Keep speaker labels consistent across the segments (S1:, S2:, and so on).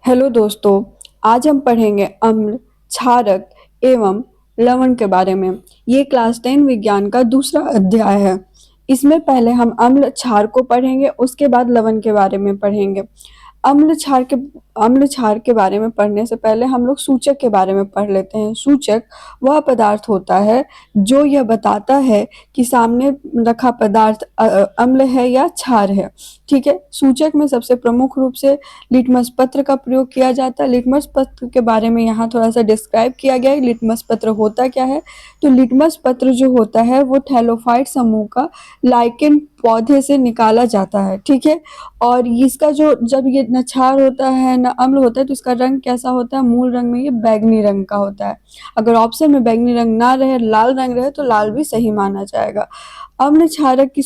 S1: Hello दोस्तों, आज हम पढ़ेंगे अम्ल, क्षारक एवं लवण के बारे में। ये क्लास 10 विज्ञान का दूसरा अध्याय है। इसमें पहले हम अम्ल क्षार को पढ़ेंगे, उसके बाद लवण के बारे में पढ़ेंगे। अम्ल क्षार के बारे में पढ़ने से पहले हम लोग सूचक के बारे में पढ़ लेते हैं। सूचक वह पदार्थ होता है जो यह बताता है कि सामने रखा पदार्थ अम्ल है या क्षार है। ठीक है, सूचक में सबसे प्रमुख रूप से लिटमस पत्र का प्रयोग किया जाता है। लिटमस पत्र के बारे में यहाँ थोड़ा सा डिस्क्राइब किया गया है। लिटमस पत्र होता क्या है? तो लिटमस पत्र जो होता है वो थैलोफाइट समूह का लाइकेन पौधे से निकाला जाता है। ठीक है, और इसका जो जब ये न क्षार होता है न अम्ल होता है तो इसका रंग कैसा होता है? मूल रंग में ये बैंगनी रंग का होता है। अगर ऑप्शन में बैंगनी रंग ना रहे, लाल रंग रहे तो लाल भी सही माना जाएगा। अम्ल क्षारक की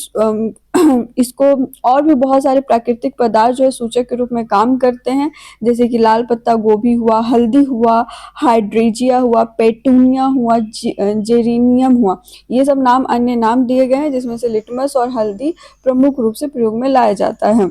S1: इसको और भी बहुत सारे प्राकृतिक पदार्थ जो है सूचक के रूप में काम करते हैं, जैसे कि लाल पत्ता गोभी हुआ, हल्दी हुआ, हाइड्रेजिया हुआ, पेटूनिया हुआ, जेरेनियम हुआ। ये सब नाम अन्य नाम दिए गए हैं जिसमें से लिटमस और हल्दी प्रमुख रूप से प्रयोग में लाया जाता है।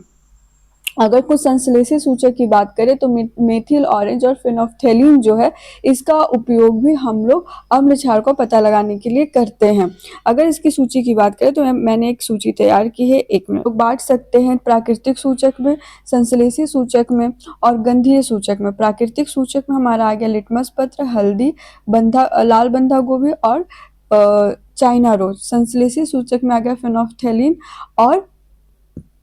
S1: अगर कुछ संश्लेषित सूचक की बात करें तो मेथिल ऑरेंज और फेनोल्फथालीन जो है इसका उपयोग भी हम लोग अम्ल क्षार को पता लगाने के लिए करते हैं। अगर इसकी सूची की बात करें तो मैंने एक सूची तैयार की है, एक में लोग बांट सकते हैं प्राकृतिक सूचक में, संश्लेषित सूचक में और गंधीय सूचक में। प्राकृतिक सूचक में हमारा आ गया लिटमस पत्र, हल्दी, लाल बंधा गोभी और चाइना रोज। संश्लेषित सूचक में आ गया फेनोल्फथालीन और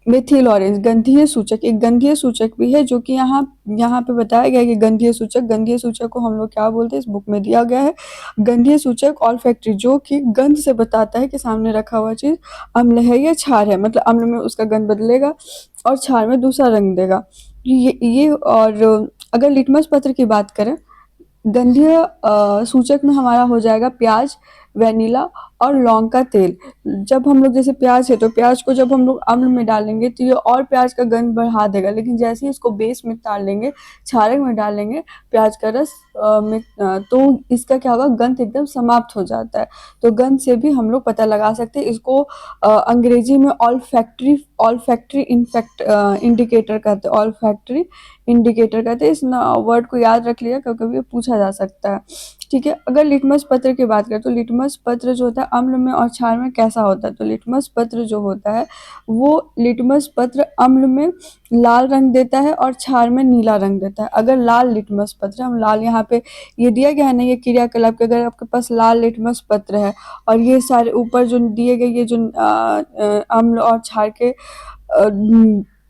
S1: मिथिल ऑरेंज। गंधीय सूचक, एक गंधीय सूचक भी है जो कि यहाँ पे बताया गया है कि गंधीय सूचक को हम लोग क्या बोलते हैं, इस बुक में दिया गया है। गंधीय सूचक ऑल्फैक्टरी, जो कि गंध से बताता है कि सामने रखा हुआ चीज अम्ल है या क्षार है। मतलब अम्ल में उसका गंध बदलेगा और क्षार में दूसरा रंग देगा। ये और अगर लिटमस पत्र की बात करें, गंधीय सूचक में हमारा हो जाएगा प्याज, वेनिला और लौंग का तेल। जब हम लोग जैसे प्याज है तो प्याज को जब हम लोग अम्ल में डालेंगे तो ये और प्याज का गंध बढ़ा देगा, लेकिन जैसे ही इसको बेस में डाल लेंगे, क्षारक में डाल लेंगे प्याज का रस तो इसका क्या होगा, गंध एकदम समाप्त हो जाता है। तो गंध से भी हम लोग पता लगा सकते हैं। इसको अंग्रेजी में ऑल्फैक्टरी इंडिकेटर कहते हैं। ऑल्फैक्टरी इंडिकेटर कहते हैं। इस वर्ड को याद रख लिया, कभी कभी पूछा जा सकता है। ठीक है, अगर लिटमस पत्र की बात करें तो लिटमस पत्र जो होता है अम्ल में और क्षार में कैसा होता है? तो लिटमस पत्र जो होता है वो लिटमस पत्र अम्ल में लाल रंग देता है और क्षार में नीला रंग देता है। अगर लाल लिटमस पत्र, हम लाल यहाँ पे ये दिया गया है ना, ये क्रियाकलाप के, अगर आपके पास लाल लिटमस पत्र है और ये सारे ऊपर जो दिए गए ये जो अम्ल और क्षार के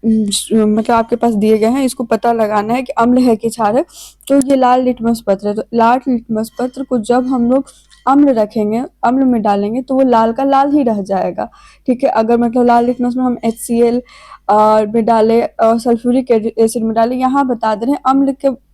S1: मतलब आपके पास दिए गए हैं, इसको पता लगाना है कि अम्ल है कि क्षार है। तो ये लाल लिटमस पत्र है। तो लाल लिटमस पत्र को जब हम लोग अम्ल रखेंगे, अम्ल में डालेंगे तो वो लाल का लाल ही रह जाएगा। ठीक है, अगर मतलब लाल लिटमस में हम HCl में डाले और सल्फ्यूरिक एसिड में डाले, यहाँ बता दे रहे हैं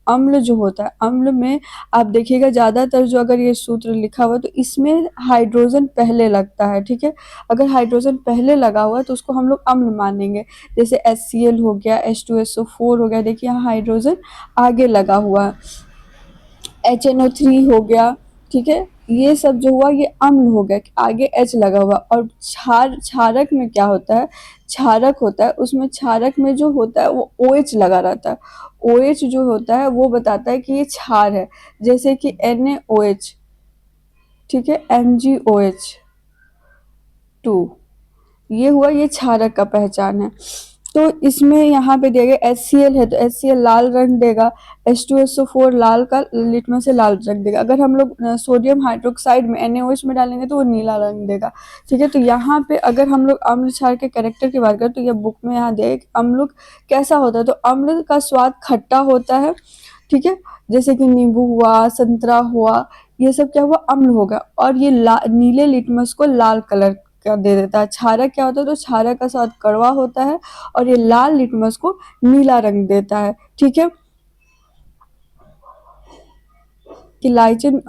S1: अम्ल जो होता है, अम्ल में आप देखिएगा ज्यादातर जो अगर ये सूत्र लिखा हुआ है तो इसमें हाइड्रोजन पहले लगता है। ठीक है, अगर हाइड्रोजन पहले लगा हुआ है तो उसको हम लोग अम्ल मानेंगे। जैसे HCl हो गया, H2SO4 हो गया, देखिए यहाँ हाइड्रोजन आगे लगा हुआ है। HNO3 हो गया। ठीक है, ये सब जो हुआ ये अम्ल हो गया, आगे H लगा हुआ। और क्षारक में क्या होता है? क्षारक होता है, उसमें क्षारक में जो होता है वो OH लगा रहता है। OH जो होता है वो बताता है कि ये क्षार है, जैसे कि NaOH। ठीक है, MgOH2, ये हुआ, ये क्षारक का पहचान है। तो इसमें यहाँ पे दिया गया HCl है तो HCl लाल रंग देगा, H2SO4 लाल का लिटमस से लाल रंग देगा। अगर हम लोग सोडियम हाइड्रोक्साइड में NaOH में डालेंगे तो वो नीला रंग देगा। ठीक है, तो यहाँ पे अगर हम लोग अम्ल क्षार के कैरेक्टर की बात करें तो ये बुक में यहाँ दिया है कि अम्ल कैसा होता है। तो अम्ल का स्वाद खट्टा होता है। ठीक है, जैसे कि नींबू हुआ, संतरा हुआ, ये सब क्या हुआ, अम्ल होगा। और ये नीले लिटमस को लाल कलर का दे देता है। क्षारक क्या होता है? तो क्षारक का स्वाद कड़वा होता है और ये लाल लिटमस को नीला रंग देता है। ठीक है, कि लाइचिन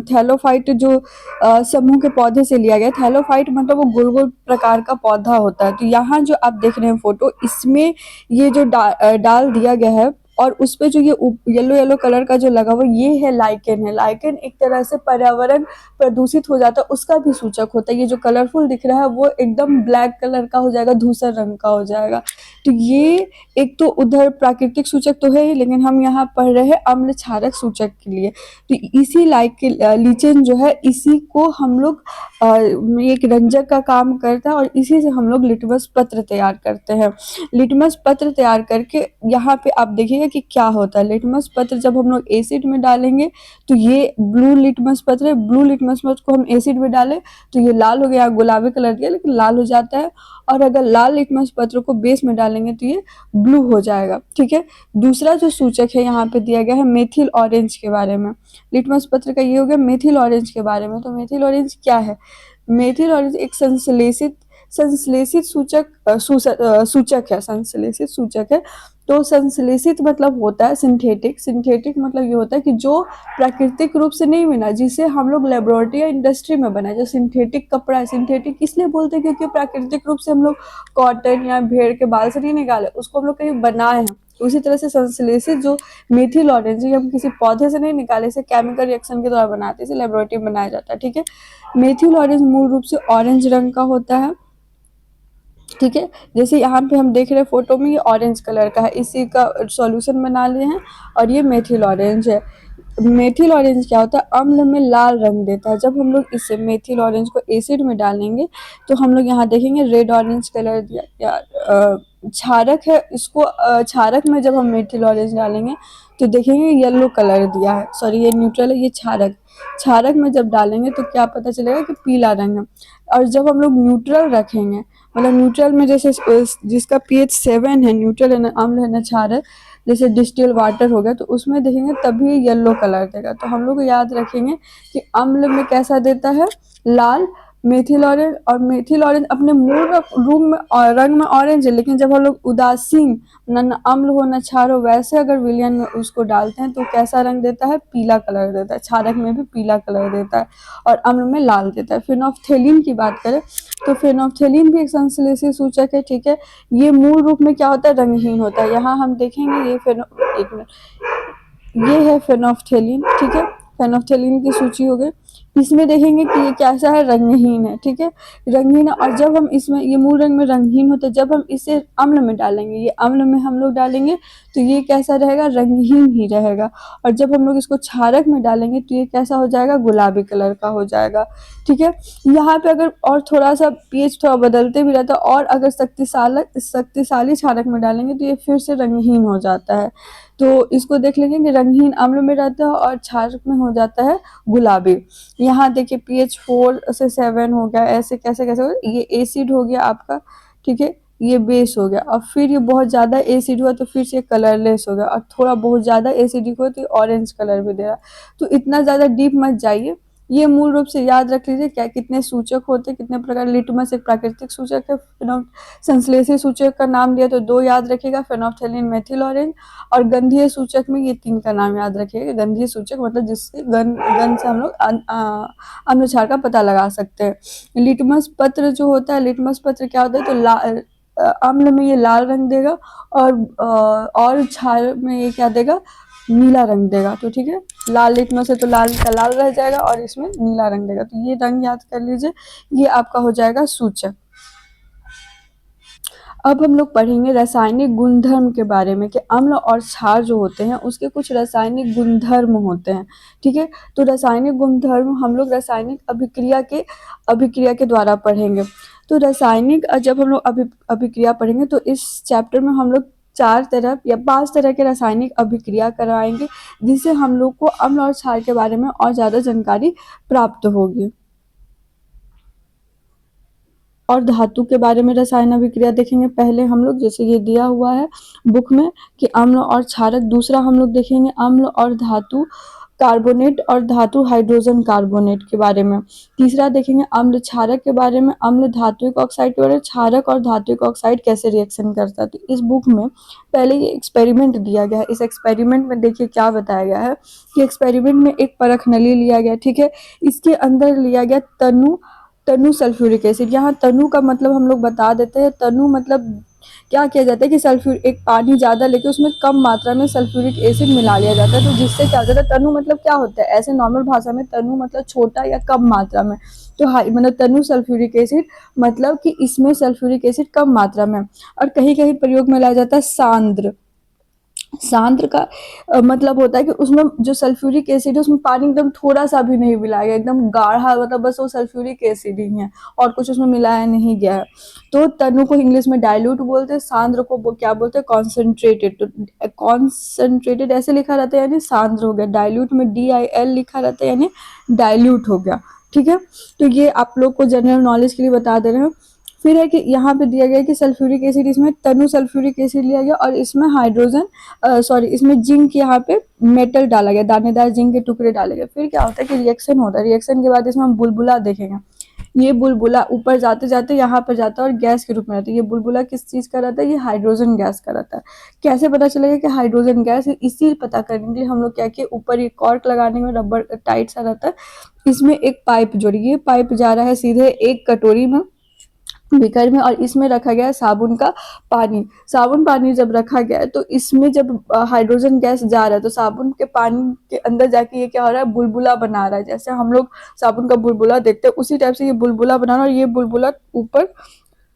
S1: थैलोफाइट जो समूह के पौधे से लिया गया। थैलोफाइट मतलब वो गोल गोल प्रकार का पौधा होता है। तो यहाँ जो आप देख रहे हैं फोटो, इसमें ये जो डाल दिया गया है और उस पे जो ये येलो येलो कलर का जो लगा हुआ ये है लाइकेन है। लाइकेन एक तरह से पर्यावरण प्रदूषित हो जाता है उसका भी सूचक होता है। ये जो कलरफुल दिख रहा है वो एकदम ब्लैक कलर का हो जाएगा, धूसर रंग का हो जाएगा। तो ये एक तो उधर प्राकृतिक सूचक तो है ही, लेकिन हम यहाँ पढ़ रहे हैं अम्ल क्षारक सूचक के लिए। तो इसी लीचेन जो है इसी को हम लोग एक रंजक का काम करता है और इसी से हम लोग लिटमस पत्र तैयार करते हैं। लिटमस पत्र तैयार करके यहाँ पे आप देखिएगा कि क्या होता है। लिटमस पत्र जब हम लोग एसिड में डालेंगे तो ये ब्लू लिटमस पत्र है। ब्लू लिटमस पत्र को हम एसिड में डालें तो ये लाल हो गया, गुलाबी कलर दिया लेकिन लाल हो जाता है। और अगर लाल लिटमस पत्र को बेस में डालेंगे तो ये ब्लू हो जाएगा। ठीक है, दूसरा जो सूचक है यहाँ पे दिया गया है मेथिल ऑरेंज के बारे में। लिटमस पत्र का ये हो गया मेथिल ऑरेंज के बारे में। तो मेथिल ऑरेंज क्या है? मेथिल ऑरेंज एक संश्लेषित सूचक है, संश्लेषित सूचक है। तो संश्लेषित मतलब होता है सिंथेटिक। सिंथेटिक मतलब ये होता है कि जो प्राकृतिक रूप से नहीं बना, जिसे हम लोग लेबोरेटरी या इंडस्ट्री में बनाए। जो सिंथेटिक कपड़ा है, सिंथेटिक इसलिए बोलते हैं क्योंकि प्राकृतिक रूप से हम लोग कॉटन या भेड़ के बाल से नहीं निकाले, उसको हम लोग कहीं बनाए हैं। उसी तरह से संश्लेषित जो मेथिल ऑरेंज है हम किसी पौधे से नहीं निकाले, इसे केमिकल रिएक्शन के द्वारा बनाते हैं, इसे लेबोरेटरी में बनाया जाता है। ठीक है, मेथिल ऑरेंज मूल रूप से ऑरेंज रंग का होता है। ठीक है, जैसे यहाँ पे हम देख रहे हैं फोटो में ये ऑरेंज कलर का है, इसी का सॉल्यूशन बना लिए हैं और ये मेथिल ऑरेंज है। मेथिल ऑरेंज क्या होता है? अम्ल में लाल रंग देता है। जब हम लोग इसे मेथिल ऑरेंज को एसिड में डालेंगे तो हम लोग यहाँ देखेंगे रेड ऑरेंज कलर दिया। क्षारक है, इसको क्षारक में जब हम मेथिल ऑरेंज डालेंगे तो देखेंगे येलो कलर दिया है। सॉरी, ये न्यूट्रल है, ये क्षारक। क्षारक में जब डालेंगे तो क्या पता चलेगा कि पीला रंग है। और जब हम लोग न्यूट्रल रखेंगे, मतलब न्यूट्रल में जैसे जिसका pH 7 है, न्यूट्रल है ना, अम्ल है ना क्षारक, जैसे डिस्टिल वाटर हो गया, तो उसमें देखेंगे तभी येलो कलर देगा। तो हम लोग याद रखेंगे कि अम्ल में कैसा देता है? लाल। मेथिल ऑरेंज, और मेथिल ऑरेंज अपने मूल रूप में और रंग में ऑरेंज है, लेकिन जब हम लोग उदासीन न अम्ल हो न क्षार हो वैसे अगर विलयन में उसको डालते हैं तो कैसा रंग देता है? पीला कलर देता है। क्षारक में भी पीला कलर देता है और अम्ल में लाल देता है। फिनोल्फ्थेलिन की बात करें तो फिनोल्फ्थेलिन भी एक संश्लेषित सूचक है। ठीक है, ये मूल रूप में क्या होता है? रंगहीन होता है। यहाँ हम देखेंगे ये एक मिनट, ये है फिनोल्फ्थेलिन। ठीक है, फिनोल्फ्थेलिन की सूची हो गई। इसमें देखेंगे कि ये कैसा है? रंगहीन है। ठीक है, रंगहीन है। और जब हम इसमें, ये मूल रंग में रंगहीन होता है, जब हम इसे अम्ल में डालेंगे, ये अम्ल में हम लोग डालेंगे तो ये कैसा रहेगा? रंगहीन ही रहेगा। और जब हम लोग इसको क्षारक में डालेंगे तो ये कैसा हो जाएगा? गुलाबी कलर का हो जाएगा। ठीक है, यहाँ पे अगर और थोड़ा सा pH थोड़ा बदलते भी रहता है और अगर शक्तिशाली क्षारक में डालेंगे तो ये फिर से रंगहीन हो जाता है। तो इसको देख लेंगे कि रंगहीन अम्ल में रहता है और क्षारक में हो जाता है गुलाबी। यहाँ देखिए pH 4 से 7 हो गया, ऐसे कैसे कैसे हो गया? ये एसिड हो गया आपका। ठीक है, ये बेस हो गया। और फिर ये बहुत ज़्यादा एसिड हुआ तो फिर से कलरलेस हो गया, और थोड़ा बहुत ज़्यादा एसिडिक हुआ तो ऑरेंज कलर भी दे रहा। तो इतना ज़्यादा डीप मत जाइए, ये मूल रूप से याद रख लीजिए क्या कितने सूचक होते हैं, कितने प्रकार। लिटमस एक प्राकृतिक सूचक है। संश्लेषित सूचक का नाम दिया तो 2 याद रखिएगा, फिनोल्फ्थेलिन, मेथिल ऑरेंज। और गंधीय सूचक में ये 3 का नाम याद रखिएगा। गंधीय सूचक मतलब जिससे गंध से हम लोग अम्ल क्षार का पता लगा सकते हैं। लिटमस पत्र जो होता है, लिटमस पत्र क्या होता है? तो अम्ल में ये लाल रंग देगा और क्षार में ये क्या देगा? नीला रंग देगा। तो ठीक है, लाल लिटमस है तो लाल का लाल रह जाएगा और इसमें नीला रंग देगा। तो ये रंग याद कर लीजिए, ये आपका हो जाएगा सूचक। अब हम लोग पढ़ेंगे रासायनिक गुणधर्म के बारे में कि अम्ल और क्षार जो होते हैं उसके कुछ रासायनिक गुणधर्म होते हैं। ठीक है, तो रासायनिक गुणधर्म हम लोग रासायनिक अभिक्रिया के द्वारा पढ़ेंगे। तो रासायनिक जब हम लोग अभिक्रिया पढ़ेंगे तो इस चैप्टर में हम लोग 4 तरह या 5 तरह के रासायनिक अभिक्रिया कराएंगे, जिससे हम लोग को अम्ल और क्षार के बारे में और ज़्यादा जानकारी प्राप्त होगी। और धातु के बारे में रसायन अभिक्रिया देखेंगे पहले हम लोग, जैसे ये दिया हुआ है बुक में कि अम्ल और क्षारक। दूसरा हम लोग देखेंगे अम्ल और धातु कार्बोनेट और धातु हाइड्रोजन कार्बोनेट के बारे में। तीसरा देखेंगे अम्ल क्षारक के बारे में, अम्ल धात्विक ऑक्साइड के बारे में, क्षारक और धात्विक ऑक्साइड कैसे रिएक्शन करता है। तो इस बुक में पहले ये एक्सपेरिमेंट दिया गया है। इस एक्सपेरिमेंट में देखिए क्या बताया गया है कि एक्सपेरिमेंट में एक परख नली लिया गया। ठीक है, इसके अंदर लिया गया तनु सल्फ्यूरिक एसिड। यहाँ तनु का मतलब हम लोग बता देते हैं। तनु मतलब क्या किया जाता है कि एक पानी ज़्यादा लेके उसमें कम मात्रा में सल्फ्यूरिक एसिड मिला लिया जाता है, तो जिससे क्या होता है, तनु मतलब क्या होता है, ऐसे नॉर्मल भाषा में तनु मतलब छोटा या कम मात्रा में, तो हाई मतलब तनु सल्फ्यूरिक एसिड मतलब कि इसमें सल्फ्यूरिक एसिड कम मात्रा में। और कहीं कहीं प्रयोग में लाया जाता है सांद्र। सांद्र का मतलब होता है कि उसमें जो सल्फ्यूरिक एसिड है उसमें पानी एकदम थोड़ा सा भी नहीं मिलाया गया, एकदम गाढ़ा, मतलब बस वो सल्फ्यूरिक एसिड ही है और कुछ उसमें मिलाया नहीं गया है। तो तनु को इंग्लिश में डाइल्यूट बोलते हैं, सांद्र को क्या बोलते हैं, कॉन्सेंट्रेटेड। तो कॉन्सेंट्रेटेड ऐसे लिखा रहता है यानी सांद्र हो गया, डाइल्यूट में DIL लिखा रहता है यानी डाइल्यूट हो गया। ठीक है, तो ये आप लोग को जनरल नॉलेज के लिए बता दे रहे हैं। फिर है कि यहाँ पे दिया गया है कि सल्फ्यूरिक एसिड, इसमें तनु सल्फ्यूरिक एसिड लिया गया और इसमें हाइड्रोजन सॉरी इसमें जिंक, यहाँ पे मेटल डाला गया, दानेदार जिंक के टुकड़े डाले गए। फिर क्या होता है कि रिएक्शन होता है, रिएक्शन के बाद इसमें हम बुलबुला देखेंगे। ये बुलबुला ऊपर जाते जाते यहाँ पर जाता है और गैस के रूप में रहता है। ये बुलबुला किस चीज का रहता है, ये हाइड्रोजन गैस का रहता है। कैसे पता चलेगा कि हाइड्रोजन गैस है, इसी पता करने के लिए हम लोग क्या किए, ऊपर ये कॉर्क लगाने में रबर टाइट सा रहता है, इसमें एक पाइप जोड़ी, ये पाइप जा रहा है सीधे एक कटोरी में, बीकर में, और इसमें रखा गया है साबुन का पानी। साबुन पानी जब रखा गया है तो इसमें जब हाइड्रोजन गैस जा रहा है तो साबुन के पानी के अंदर जाके ये क्या हो रहा है, बुलबुला बना रहा है। जैसे हम लोग साबुन का बुलबुला देखते हैं उसी टाइप से ये बुलबुला बना रहा है, और ये बुलबुला ऊपर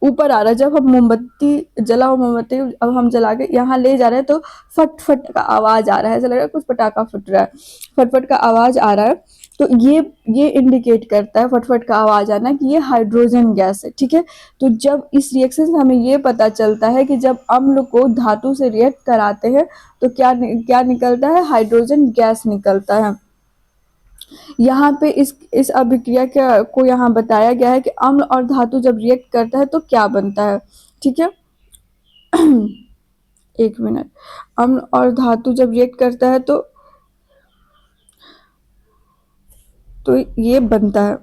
S1: ऊपर आ रहा है। जब हम मोमबत्ती जला हुआ मोमबत्ती अब हम जला के यहाँ ले जा रहे हैं तो फट फट का आवाज आ रहा है, ऐसा लग रहा है कुछ पटाखा फट रहा है, फट फट का आवाज आ रहा है। तो ये इंडिकेट करता है फटफट का आवाज आना कि ये हाइड्रोजन गैस है। ठीक है, तो जब इस रिएक्शन से हमें ये पता चलता है कि जब अम्ल को धातु से रिएक्ट कराते हैं तो क्या निकलता है, हाइड्रोजन गैस निकलता है। यहाँ पे इस अभिक्रिया को यहाँ बताया गया है कि अम्ल और धातु जब रिएक्ट करता है तो क्या बनता है। ठीक है, एक मिनट, अम्ल और धातु जब रिएक्ट करता है तो ये बनता है,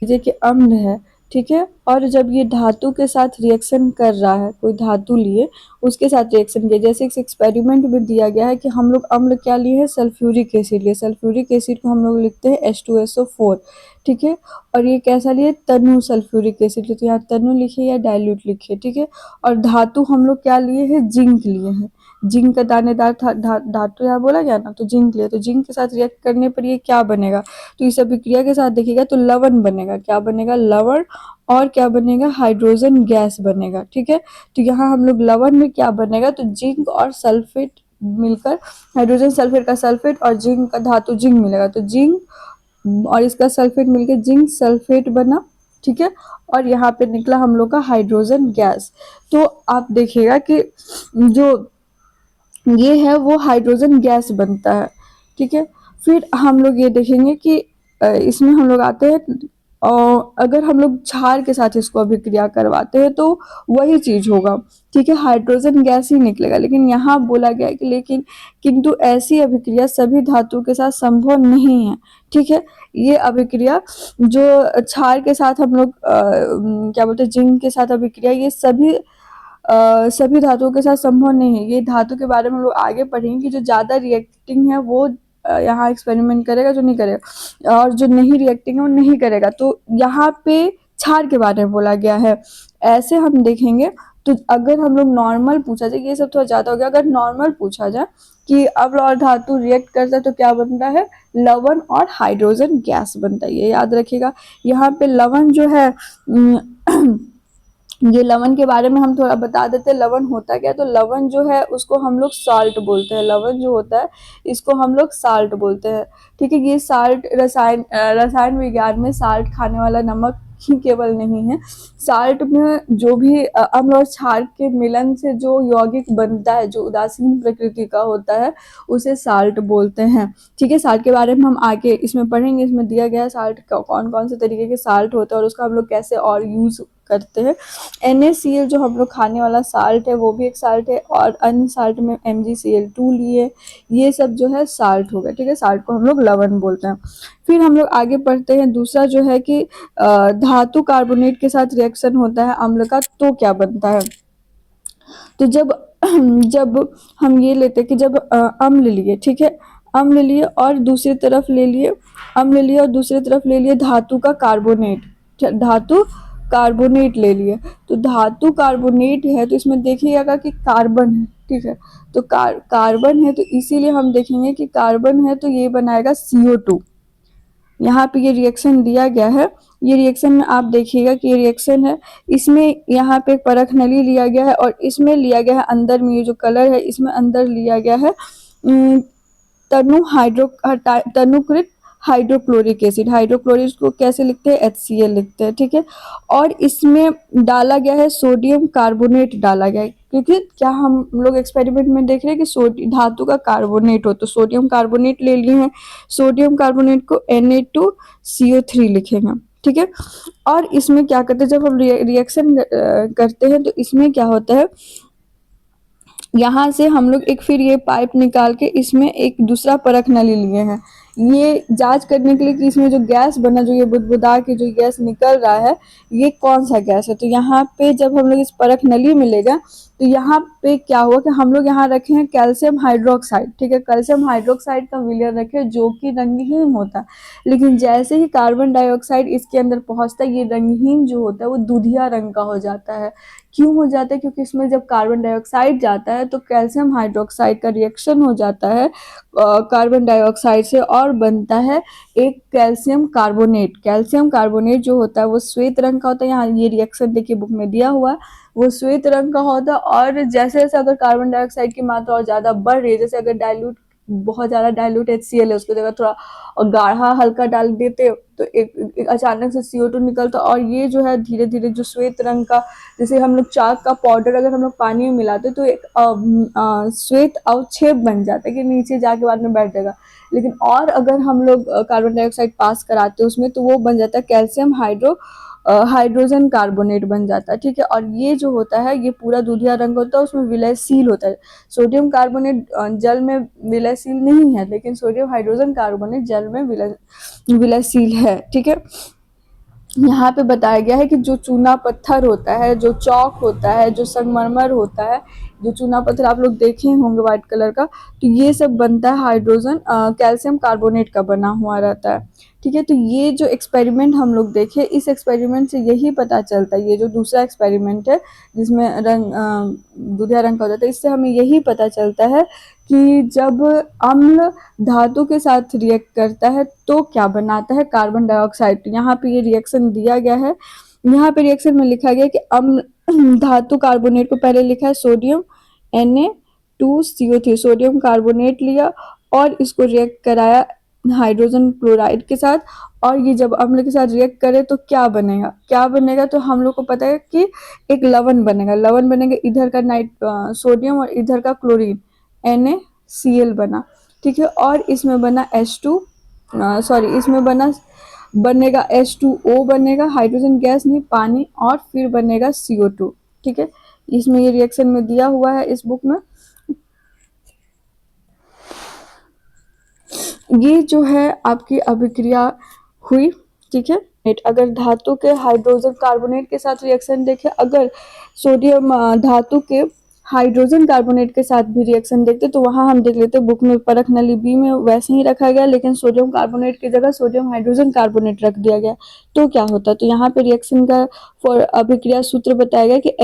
S1: कि अम्ल है। ठीक है, और जब ये धातु के साथ रिएक्शन कर रहा है, कोई धातु लिए उसके साथ रिएक्शन किया, जैसे इस एक्सपेरिमेंट में दिया गया है कि हम लोग अम्ल क्या लिए है, सल्फ्यूरिक एसिड लिए, सल्फ्यूरिक एसिड को हम लोग लिखते हैं H2SO4। ठीक है, और ये कैसा लिए, तनु सल्फ्यूरिक एसिड लिए, तो यहाँ तनु लिखे या डाइल्यूट लिखे। ठीक है, और धातु हम लोग क्या लिए हैं, जिंक लिए हैं, जिंक का दानेदार धातु यहाँ बोला गया ना, तो जिंक लिए, तो जिंक के साथ रिएक्ट करने पर ये क्या बनेगा, तो इस अभिक्रिया के साथ देखिएगा तो लवण बनेगा, क्या बनेगा, लवण, और क्या बनेगा, हाइड्रोजन गैस बनेगा। ठीक है, तो यहाँ हम लोग लवण में क्या बनेगा, तो जिंक और सल्फेट मिलकर, हाइड्रोजन सल्फेट का सल्फेट और जिंक का धातु जिंक मिलेगा, तो जिंक और इसका सल्फेट मिलकर जिंक सल्फेट बना। ठीक है, और यहाँ पे निकला हम लोग का हाइड्रोजन गैस। तो आप देखिएगा कि जो ये है वो हाइड्रोजन गैस बनता है। ठीक है, फिर हम लोग ये देखेंगे कि इसमें हम लोग आते हैं, और अगर हम लोग क्षार के साथ इसको अभिक्रिया करवाते हैं तो वही चीज होगा। ठीक है, हाइड्रोजन गैस ही निकलेगा, लेकिन यहाँ बोला गया है कि लेकिन किंतु ऐसी अभिक्रिया सभी धातु के साथ संभव नहीं है। ठीक है, ये अभिक्रिया जो क्षार के साथ हम लोग क्या बोलते हैं, जिंक के साथ अभिक्रिया, ये सभी धातुओं के साथ संभव नहीं है। ये धातु के बारे में हम लोग आगे पढ़ेंगे कि जो ज़्यादा रिएक्टिंग है वो यहाँ एक्सपेरिमेंट करेगा, जो नहीं करेगा, और जो नहीं रिएक्टिंग है वो नहीं करेगा। तो यहाँ पे क्षार के बारे में बोला गया है। ऐसे हम देखेंगे तो अगर हम लोग नॉर्मल पूछा जाए, ये सब थोड़ा ज़्यादा हो गया, अगर नॉर्मल पूछा जाए कि अम्ल और धातु रिएक्ट करता है तो क्या बनता है, लवण और हाइड्रोजन गैस बनता है, ये याद रखिएगा। यहाँ पे लवण जो है ये लवण के बारे में हम थोड़ा बता देते हैं, लवण होता क्या है, तो लवण जो है उसको हम लोग साल्ट बोलते हैं, लवण जो होता है इसको हम लोग साल्ट बोलते हैं। ठीक है, ये साल्ट रसायन विज्ञान में साल्ट खाने वाला नमक ही केवल नहीं है, साल्ट में जो भी अम्ल और क्षार के मिलन से जो यौगिक बनता है, जो उदासीन प्रकृति का होता है, उसे साल्ट बोलते हैं। ठीक है, साल्ट के बारे में हम आगे इसमें पढ़ेंगे, इसमें दिया गया है साल्ट कौन कौन से तरीके के साल्ट होते हैं और उसका हम लोग कैसे और यूज करते हैं। NaCl जो हम लोग खाने वाला साल्ट है वो भी एक साल्ट है, और अन्य साल्ट में MgCl2 लिए, ये सब जो है साल्ट हो गया। ठीक है, साल्ट को हम लोग लवण बोलते हैं। फिर हम लोग आगे पढ़ते हैं, दूसरा जो है कि धातु कार्बोनेट के साथ रिएक्शन होता है अम्ल का तो क्या बनता है। तो जब जब हम ये लेते हैं कि जब अम्ल लिए, ठीक है, अम्ल लिए और दूसरी तरफ ले लिए अम्ल लिए और दूसरी तरफ ले लिए धातु का कार्बोनेट, धातु कार्बोनेट ले लिए। तो धातु कार्बोनेट है तो इसमें देखिएगा कि कार्बन है, ठीक है। तो कार्बन है तो इसीलिए हम देखेंगे कि कार्बन है तो ये बनाएगा CO2। यहाँ पे ये रिएक्शन दिया गया है। ये रिएक्शन में आप देखिएगा कि ये रिएक्शन है, इसमें यहाँ पे परख नली लिया गया है और इसमें लिया गया है अंदर में ये जो कलर है इसमें अंदर लिया गया है तनुकृत हाइड्रोक्लोरिक एसिड। हाइड्रोक्लोरिक को कैसे लिखते हैं, HCl लिखते हैं, ठीक है। और इसमें डाला गया है सोडियम कार्बोनेट डाला गया है, क्योंकि क्या हम लोग एक्सपेरिमेंट में देख रहे हैं कि धातु का कार्बोनेट हो, तो सोडियम कार्बोनेट ले लिए हैं। सोडियम कार्बोनेट को Na2CO3 लिखेंगे, ठीक है। और इसमें क्या करते हैं, जब हम रिएक्शन करते हैं तो इसमें क्या होता है, यहाँ से हम लोग एक फिर ये पाइप निकाल के इसमें एक दूसरा परख नली लिए हैं, ये जांच करने के लिए कि इसमें जो गैस बना, जो ये बुदबुदा के जो गैस निकल रहा है ये कौन सा गैस है। तो यहाँ पे जब हम लोग इस परख नली में लेगा तो यहाँ पे क्या हुआ कि हम लोग यहाँ रखे हैं कैल्शियम हाइड्रोक्साइड, ठीक है। कैल्शियम हाइड्रोक्साइड का विलयन रखे जो कि रंगहीन होता है, लेकिन जैसे ही कार्बन डाइऑक्साइड इसके अंदर पहुंचता है ये रंगहीन जो होता है वो दूधिया रंग का हो जाता है। क्यों हो जाता है, क्योंकि इसमें जब कार्बन डाइऑक्साइड जाता है तो कैल्शियम हाइड्रोक्साइड का रिएक्शन हो जाता है कार्बन डाइऑक्साइड से और बनता है एक कैल्शियम कार्बोनेट। कैल्शियम कार्बोनेट जो होता है वो श्वेत रंग का होता है, यहाँ ये रिएक्शन देखिए बुक में दिया हुआ है, वो श्वेत रंग का होता है। और जैसे जैसे अगर कार्बन डाइऑक्साइड की मात्रा और ज़्यादा बढ़ रही है, जैसे अगर डाइल्यूट बहुत ज़्यादा डाइल्यूट HCl है उसकी जगह थोड़ा और गाढ़ा हल्का डाल देते तो एक अचानक से CO2 निकलता, और ये जो है धीरे धीरे जो श्वेत रंग का, जैसे हम लोग चाक का पाउडर अगर हम लोग पानी में मिलाते तो एक श्वेत अवक्षेप बन जाता है कि नीचे जाके बाद में बैठ जाएगा। लेकिन और अगर हम लोग कार्बन डाइऑक्साइड पास कराते हैं उसमें तो वो बन जाता है कैल्शियम हाइड्रोजन कार्बोनेट बन जाता है, ठीक है। और ये जो होता है ये पूरा दूधिया रंग होता है, उसमें विलयशील होता है। सोडियम कार्बोनेट जल में विलयशील नहीं है, लेकिन सोडियम हाइड्रोजन कार्बोनेट जल में विलयशील है, ठीक है। यहाँ पे बताया गया है कि जो चूना पत्थर होता है, जो चौक होता है, जो संगमरमर होता है, जो चूना पत्थर आप लोग देखे होंगे व्हाइट कलर का, तो ये सब बनता है हाइड्रोजन कैल्शियम कार्बोनेट का बना हुआ रहता है, ठीक है। तो ये जो एक्सपेरिमेंट हम लोग देखे, इस एक्सपेरिमेंट से यही पता चलता है, ये जो दूसरा एक्सपेरिमेंट है जिसमें रंग दूधिया रंग का हो जाता है, इससे हमें यही पता चलता है कि जब अम्ल धातु के साथ रिएक्ट करता है तो क्या बनाता है, कार्बन डाइऑक्साइड। यहाँ पे ये रिएक्शन दिया गया है, यहाँ पे रिएक्शन में लिखा गया कि अम्ल धातु कार्बोनेट को पहले लिखा है सोडियम Na2CO3, सोडियम कार्बोनेट लिया और इसको रिएक्ट कराया हाइड्रोजन क्लोराइड के साथ, और ये जब अम्ल के साथ रिएक्ट करे तो क्या बनेगा, तो हम लोग को पता है कि एक लवण बनेगा, इधर का सोडियम और इधर का क्लोरीन NaCl बना, ठीक है। और इसमें बना इसमें बनेगा H2O बनेगा, हाइड्रोजन गैस नहीं पानी, और फिर बनेगा CO2, ठीक है। इसमें ये रिएक्शन में दिया हुआ है इस बुक में। ये जो है आपकी अभिक्रिया हुई, ठीक है। अगर धातु के हाइड्रोजन कार्बोनेट के साथ रिएक्शन देखें, अगर सोडियम धातु के हाइड्रोजन कार्बोनेट के साथ भी रिएक्शन देखते तो वहाँ हम देख लेते बुक में परख नली B में वैसे ही रखा गया, लेकिन सोडियम कार्बोनेट की जगह सोडियम हाइड्रोजन कार्बोनेट रख दिया गया, तो क्या होता है। तो यहाँ पे रिएक्शन का अभिक्रिया सूत्र बताया गया कि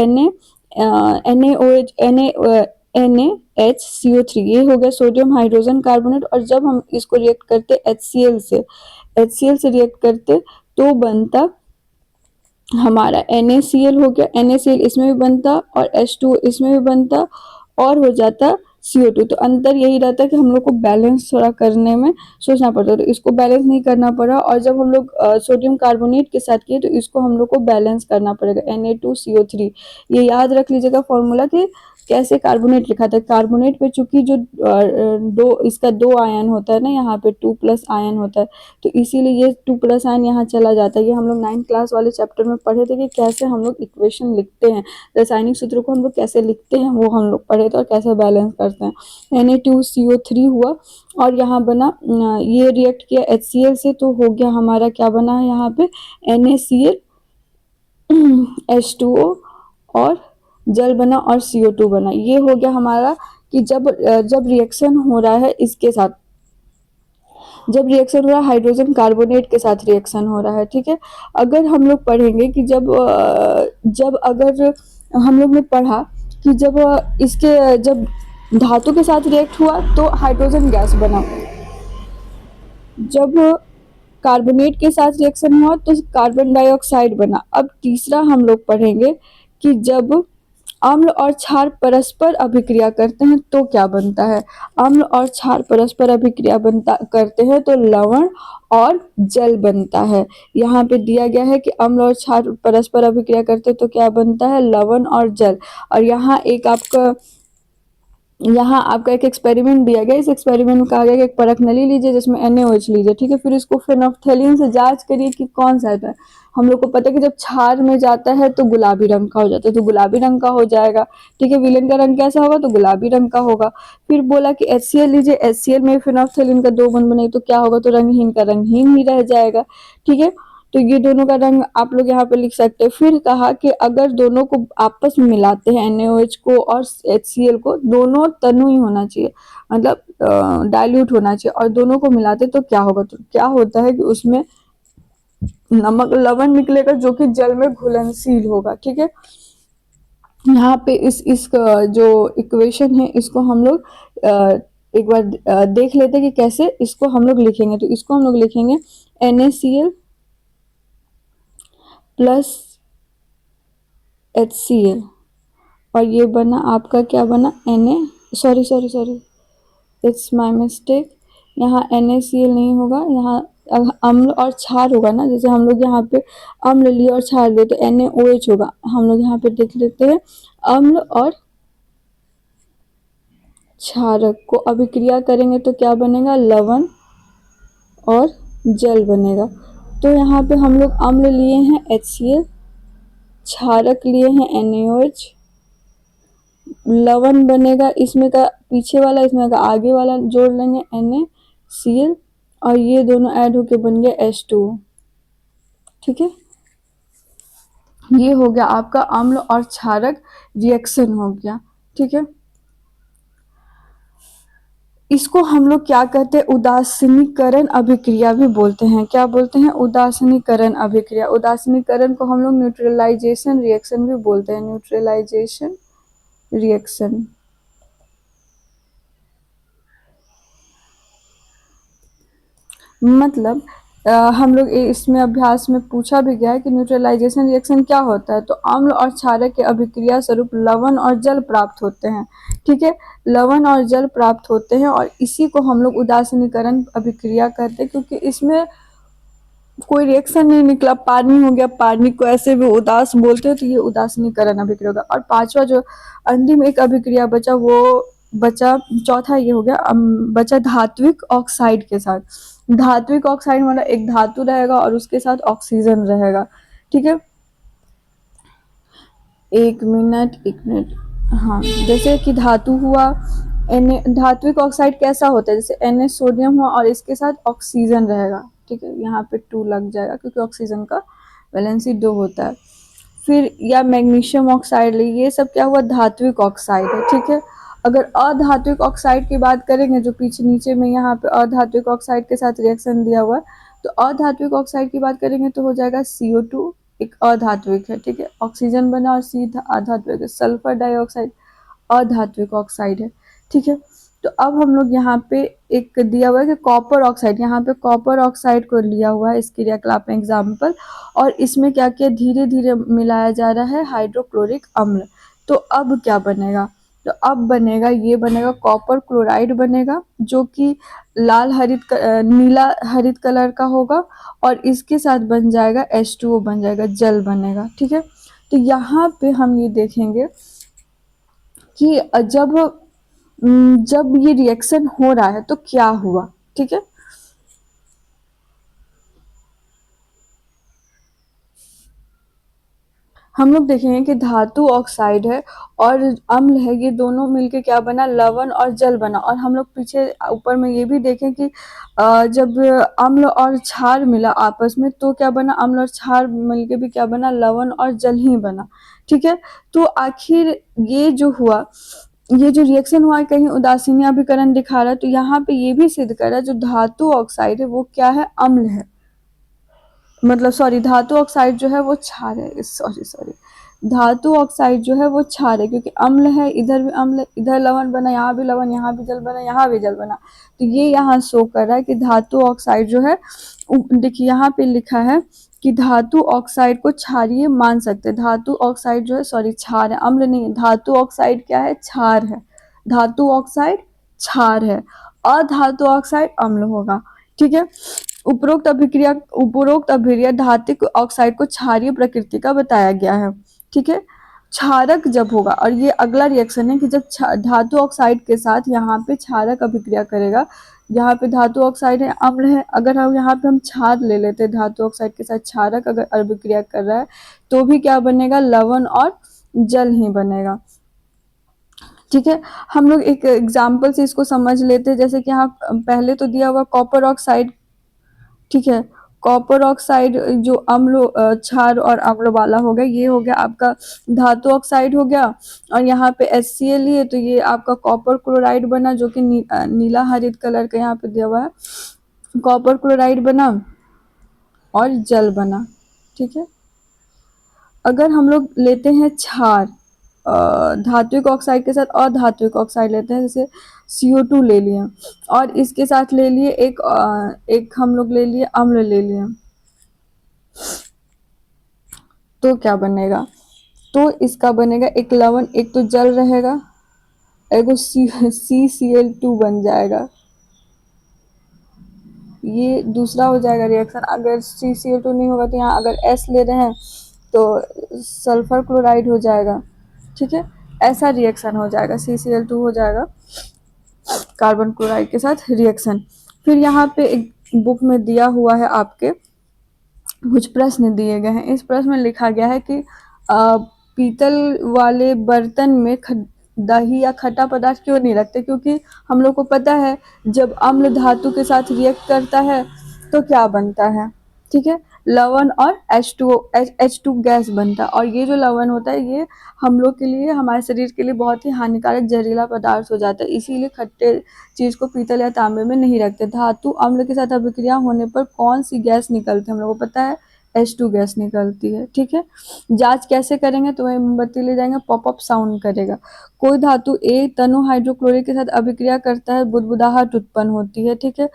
S1: NaHCO3 ये हो गया सोडियम हाइड्रोजन कार्बोनेट, और जब हम इसको रिएक्ट करते HCl से रिएक्ट करते तो बनता हमारा NaCl हो गया, NaCl इसमें भी बनता और H2O इसमें भी बनता और हो जाता CO2। तो अंतर यही रहता है कि हम लोग को बैलेंस थोड़ा करने में सोचना पड़ता है, तो इसको बैलेंस नहीं करना पड़ा, और जब हम लोग सोडियम कार्बोनेट के साथ किए तो इसको हम लोग को बैलेंस करना पड़ेगा Na2CO3। ये याद रख लीजिएगा फॉर्मूला कि कैसे कार्बोनेट लिखा था। कार्बोनेट पे चूंकि जो इसका 2 आयन होता है ना, यहाँ पे 2+ आयन होता है, तो इसीलिए ये 2+ आयन यहाँ चला जाता है। ये हम लोग 9th क्लास वाले चैप्टर में पढ़े थे कि कैसे हम लोग इक्वेशन लिखते हैं, रासायनिक सूत्रों को हम लोग कैसे लिखते हैं वो हम लोग पढ़े थे, और कैसे बैलेंस करते हैं। Na2CO3 हुआ और यहाँ बना, ये रिएक्ट किया HCl से, तो हो गया हमारा क्या बना है यहाँ पे NaCl H2O और जल बना और CO2 बना। ये हो गया हमारा कि जब रिएक्शन हो रहा है इसके साथ, जब रिएक्शन हो रहा है हाइड्रोजन कार्बोनेट के साथ रिएक्शन हो रहा है, ठीक है। अगर हम लोग पढ़ेंगे कि जब अगर हम लोग ने पढ़ा कि जब धातु के साथ रिएक्ट हुआ तो हाइड्रोजन गैस बना, जब कार्बोनेट के साथ रिएक्शन हुआ तो कार्बन डाइऑक्साइड बना। अब तीसरा हम लोग पढ़ेंगे कि जब अम्ल और क्षार परस्पर अभिक्रिया करते हैं तो क्या बनता है। अम्ल और क्षार परस्पर अभिक्रिया करते हैं तो लवण और जल बनता है। यहाँ पे दिया गया है कि अम्ल और क्षार परस्पर अभिक्रिया करते हैं तो क्या बनता है, लवण और जल। और यहाँ आपका एक एक्सपेरिमेंट दिया गया, इस एक्सपेरिमेंट में कहा गया कि एक परख नली लीजिए जिसमें NaOH लीजिए, ठीक है। फिर इसको फेनोल्फथालीन से जांच करिए कि कौन सा है। हम लोग को पता है कि जब क्षार में जाता है तो गुलाबी रंग का हो जाता है, तो गुलाबी रंग का हो जाएगा, ठीक है। विलेन का रंग कैसा होगा, तो गुलाबी रंग का होगा। फिर बोला कि HCl लीजिए, HCl में फेनोल्फथालीन का 2 बंद बने तो क्या होगा, तो रंगहीन का रंगहीन ही रह जाएगा, ठीक है। तो ये दोनों का रंग आप लोग यहाँ पे लिख सकते हैं। फिर कहा कि अगर दोनों को आपस में मिलाते हैं, NaOH को और HCl को, दोनों तनु ही होना चाहिए, मतलब डाइल्यूट होना चाहिए, और दोनों को मिलाते तो क्या होगा, तो क्या होता है कि उसमें नमक लवण निकलेगा जो कि जल में घुलनशील होगा, ठीक है। यहाँ पे इस जो इक्वेशन है इसको हम लोग एक बार देख लेते हैं कि कैसे इसको हम लोग लिखेंगे। तो इसको हम लोग लिखेंगे NaCl प्लस HCl, और ये बना आपका क्या बना, सॉरी इट्स माय मिस्टेक। यहाँ NaCl नहीं होगा, यहाँ अम्ल और क्षार होगा ना, जैसे हम लोग यहाँ पे अम्ल लिए और क्षार लिए तो NaOH होगा। हम लोग यहाँ पे देख लेते हैं, अम्ल और क्षारक को अभिक्रिया करेंगे तो क्या बनेगा, लवण और जल बनेगा। तो यहाँ पे हम लोग अम्ल लिए हैं HCl, क्षारक लिए हैं NaOH, लवण बनेगा इसमें का पीछे वाला, इसमें का आगे वाला जोड़ लेंगे NaCl, और ये दोनों ऐड होके बन गया H2O, ठीक है। ये हो गया आपका अम्ल और क्षारक रिएक्शन हो गया, ठीक है। इसको हम लोग क्या कहते हैं, उदासीनीकरण अभिक्रिया भी बोलते हैं। क्या बोलते हैं, उदासीनीकरण अभिक्रिया। उदासीनीकरण को हम लोग न्यूट्रलाइजेशन रिएक्शन भी बोलते हैं, न्यूट्रलाइजेशन रिएक्शन। मतलब हम लोग इसमें अभ्यास में पूछा भी गया है कि न्यूट्रलाइजेशन रिएक्शन क्या होता है, तो अम्ल और क्षारक के अभिक्रिया स्वरूप लवण और जल प्राप्त होते हैं, ठीक है। लवण और जल प्राप्त होते हैं और इसी को हम लोग उदासीनीकरण अभिक्रिया कहते हैं, क्योंकि इसमें कोई रिएक्शन नहीं निकला, पानी हो गया, पानी को ऐसे भी उदास बोलते हैं, तो ये उदासीनीकरण अभिक्रिया होगा। और पांचवा जो अंतिम एक अभिक्रिया बचा वो बचा, चौथा ये हो गया, बचा धात्विक ऑक्साइड के साथ। धात्विक ऑक्साइड मतलब एक धातु रहेगा और उसके साथ ऑक्सीजन रहेगा, ठीक है। एक मिनट, हाँ, जैसे कि धातु हुआ धात्विक ऑक्साइड कैसा होता है, जैसे Na सोडियम हुआ और इसके साथ ऑक्सीजन रहेगा, ठीक है। यहाँ पे 2 लग जाएगा क्योंकि ऑक्सीजन का वैलेंसी 2 होता है। फिर या मैग्नीशियम ऑक्साइड ले, ये सब क्या हुआ, धात्विक ऑक्साइड है, ठीक है। अगर अधात्विक ऑक्साइड की बात करेंगे, जो पीछे नीचे में यहाँ पे अधात्विक ऑक्साइड के साथ रिएक्शन दिया हुआ है, तो अधात्विक ऑक्साइड की बात करेंगे तो हो जाएगा CO2, एक अधात्विक है, ठीक है। ऑक्सीजन बना और C अधात्विक है, सल्फर डाइऑक्साइड अधात्विक ऑक्साइड है, ठीक है। तो अब हम लोग यहाँ पे एक दिया हुआ है कि कॉपर ऑक्साइड, यहाँ पे कॉपर ऑक्साइड को लिया हुआ है इस क्रियाकलाप में एग्जाम्पल, और इसमें क्या किया, धीरे धीरे मिलाया जा रहा है हाइड्रोक्लोरिक अम्ल। तो अब क्या बनेगा, तो अब बनेगा, ये बनेगा कॉपर क्लोराइड बनेगा, जो कि नीला हरित कलर का होगा, और इसके साथ बन जाएगा H2O बन जाएगा, जल बनेगा, ठीक है। तो यहाँ पे हम ये देखेंगे कि जब ये रिएक्शन हो रहा है तो क्या हुआ, ठीक है। हम लोग देखेंगे कि धातु ऑक्साइड है और अम्ल है, ये दोनों मिलके क्या बना, लवण और जल बना। और हम लोग पीछे ऊपर में ये भी देखें कि जब अम्ल और क्षार मिला आपस में तो क्या बना, अम्ल और क्षार मिलके भी क्या बना, लवण और जल ही बना, ठीक है। तो आखिर ये जो हुआ ये जो रिएक्शन हुआ है कहीं उदासीन अभिकरण दिखा रहा है, तो यहाँ पे ये भी सिद्ध कर रहा है जो धातु ऑक्साइड है वो क्या है, अम्ल है। मतलब सॉरी, धातु ऑक्साइड जो है वो क्षार है, सॉरी धातु ऑक्साइड जो है वो क्षार है, क्योंकि अम्ल है, इधर भी अम्ल, इधर लवण बना, यहाँ भी लवण, यहाँ भी जल बना, यहाँ भी जल बना। तो ये यहाँ शो कर रहा है कि धातु ऑक्साइड जो है, देखिए यहाँ पे लिखा है कि धातु ऑक्साइड को क्षारीय मान सकते हैं। धातु ऑक्साइड जो है, सॉरी क्षार है, अम्ल नहीं है। धातु ऑक्साइड क्या है, क्षार है। धातु ऑक्साइड क्षार है, अधातु ऑक्साइड अम्ल होगा। ठीक है। उपरोक्त अभिक्रिया धातु ऑक्साइड को क्षारीय प्रकृति का बताया गया है। ठीक है। क्षारक जब होगा, और ये अगला रिएक्शन है कि जब धातु ऑक्साइड के साथ यहाँ पे क्षारक अभिक्रिया करेगा, यहाँ पे धातु ऑक्साइड है, अम्ल है, अगर हम यहाँ पे हम क्षार ले लेते हैं, धातु ऑक्साइड के साथ क्षारक अगर अभिक्रिया कर रहा है तो भी क्या बनेगा, लवण और जल ही बनेगा। ठीक है। हम लोग एक एग्जाम्पल से इसको समझ लेते हैं, जैसे कि यहाँ पहले तो दिया हुआ कॉपर ऑक्साइड। ठीक है। कॉपर ऑक्साइड जो अम्ल, क्षार और अम्ल वाला हो गया, ये हो गया आपका धातु ऑक्साइड हो गया। और यहाँ पे HCl है, तो ये आपका कॉपर क्लोराइड बना, जो कि नीला हरित कलर का यहाँ पे दिया हुआ है, कॉपर क्लोराइड बना और जल बना। ठीक है। अगर हम लोग लेते हैं क्षार, धात्विक ऑक्साइड के साथ अधात्विक ऑक्साइड लेते हैं, जैसे CO2 ले लिया, और इसके साथ ले लिए एक हम लोग ले लिए अम्ल ले लिए, तो क्या बनेगा, तो इसका बनेगा एक लवण, एक तो जल रहेगा, एक CCl2 बन जाएगा। ये दूसरा हो जाएगा रिएक्शन। अगर CCl2 नहीं होगा तो यहाँ अगर S ले रहे हैं तो सल्फर क्लोराइड हो जाएगा। ठीक है। ऐसा रिएक्शन हो जाएगा, CCl2 हो जाएगा कार्बन क्लोराइड के साथ रिएक्शन। फिर यहाँ पे एक बुक में दिया हुआ है, आपके कुछ प्रश्न दिए गए हैं। इस प्रश्न में लिखा गया है कि पीतल वाले बर्तन में दही या खट्टा पदार्थ क्यों नहीं रखते, क्योंकि हम लोग को पता है जब अम्ल धातु के साथ रिएक्ट करता है तो क्या बनता है, ठीक है, लवण और H2 गैस बनता है। और ये जो लवण होता है ये हम लोग के लिए, हमारे शरीर के लिए बहुत ही हानिकारक जहरीला पदार्थ हो जाता है, इसीलिए खट्टे चीज को पीतल या तांबे में नहीं रखते। धातु अम्ल के साथ अभिक्रिया होने पर कौन सी गैस निकलती है, हम लोग को पता है H2 गैस निकलती है। ठीक है। जांच कैसे करेंगे, तो वही मोमबत्ती ले जाएंगे, पॉपअप साउंड करेगा। कोई धातु A तनु हाइड्रोक्लोरिक के साथ अभिक्रिया करता है, बुदबुदाहट उत्पन्न होती है। ठीक है।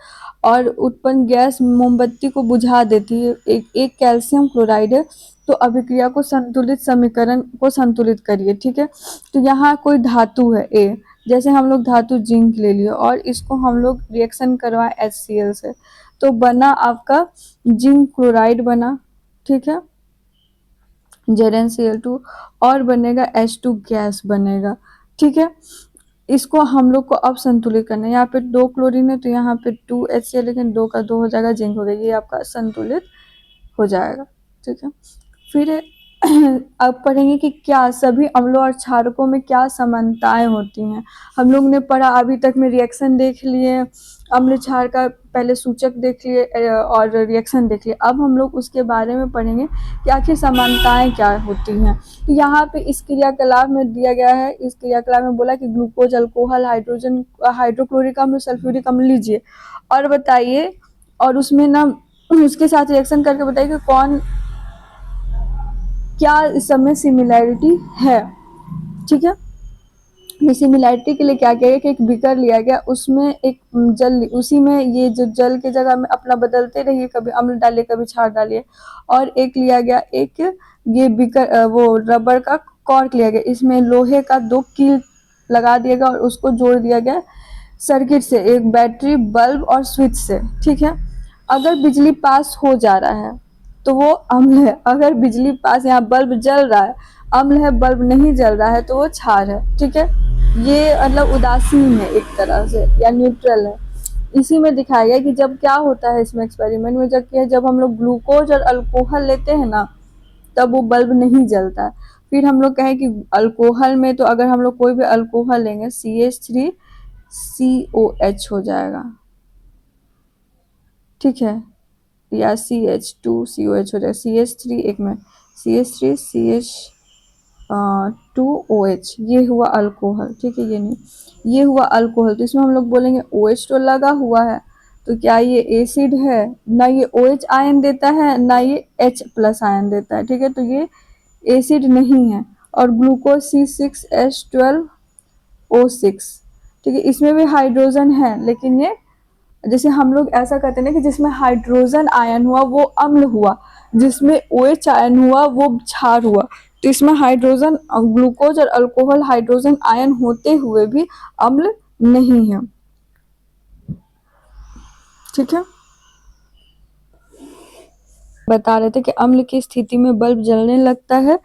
S1: और उत्पन्न गैस मोमबत्ती को बुझा देती है। एक कैल्शियम क्लोराइड है, तो अभिक्रिया को संतुलित समीकरण को संतुलित करिए। ठीक है। तो यहाँ कोई धातु है A, जैसे हम लोग धातु जिंक ले लिए और इसको हम लोग रिएक्शन करवाए HCl से, तो बना आपका जिंक क्लोराइड बना। ठीक है, ZnCl2, और बनेगा H2 गैस बनेगा। ठीक है। इसको हम लोग को अब संतुलित करना है। यहाँ पे 2 क्लोरीन है तो यहाँ पे 2HCl, लेकिन 2 का 2 हो जाएगा, जिंक हो गया, ये आपका संतुलित हो जाएगा। ठीक है। फिर अब पढ़ेंगे कि क्या सभी अम्लों और क्षारकों में क्या समानताएं होती हैं। हम लोग ने पढ़ा अभी तक में, रिएक्शन देख लिए, अम्ल क्षार का पहले सूचक देख लिए और रिएक्शन देख लिए। अब हम लोग उसके बारे में पढ़ेंगे कि आखिर समानताएं क्या होती हैं। तो यहाँ पे इस क्रियाकलाप में दिया गया है, इस क्रियाकलाप में बोला कि ग्लूकोज, अल्कोहल, हाइड्रोजन, हाइड्रोक्लोरिक अम्ल, सल्फ्यूरिक अम्ल लीजिए और बताइए, और उसमें ना उसके साथ रिएक्शन करके बताइए कि कौन क्या इस सब में सिमिलैरिटी है। ठीक है। ये सिमिलैरिटी के लिए क्या किया गया कि एक बीकर लिया गया, उसमें एक जल, उसी में ये जो जल के जगह में अपना बदलते रहिए, कभी अम्ल डालिए कभी क्षार डालिए। और एक लिया गया, एक ये बीकर, वो रबर का कॉर्क लिया गया, इसमें लोहे का 2 कील लगा दिया गया और उसको जोड़ दिया गया सर्किट से, एक बैटरी, बल्ब और स्विच से। ठीक है। अगर बिजली पास हो जा रहा है तो वो अम्ल है, अगर बिजली पास, यहाँ बल्ब जल रहा है, अम्ल है, बल्ब नहीं जल रहा है तो वो क्षार है। ठीक है। ये मतलब उदासीन है एक तरह से, या न्यूट्रल है। इसी में दिखाया गया कि जब क्या होता है इसमें एक्सपेरिमेंट में, जब हम लोग ग्लूकोज और अल्कोहल लेते हैं ना, तब वो बल्ब नहीं जलता है। फिर हम लोग कहें कि अल्कोहल में, तो अगर हम लोग कोई भी अल्कोहल लेंगे, CH3COH हो जाएगा। ठीक है। या CH2COH हो जाएगा, CH3 एक में CH3CH 2OH, ये हुआ अल्कोहल, ठीक है, ये नहीं, ये हुआ अल्कोहल, तो इसमें हम लोग बोलेंगे OH तो लगा हुआ है, तो क्या ये एसिड है? ना ये OH आयन देता है, ना ये H प्लस आयन देता है, ठीक है, तो ये एसिड नहीं है। और ग्लूकोज C6H12O6, ठीक है, इसमें भी हाइड्रोजन है, लेकिन ये जैसे हम लोग ऐसा करते हैं ना कि जिसमें हाइड्रोजन आयन हुआ वो अम्ल हुआ, जिसमें OH आयन हुआ वो क्षार हुआ, तो इसमें हाइड्रोजन, ग्लूकोज और अल्कोहल हाइड्रोजन आयन होते हुए भी अम्ल नहीं है, ठीक है। बता रहे थे कि अम्ल की स्थिति में बल्ब जलने लगता है,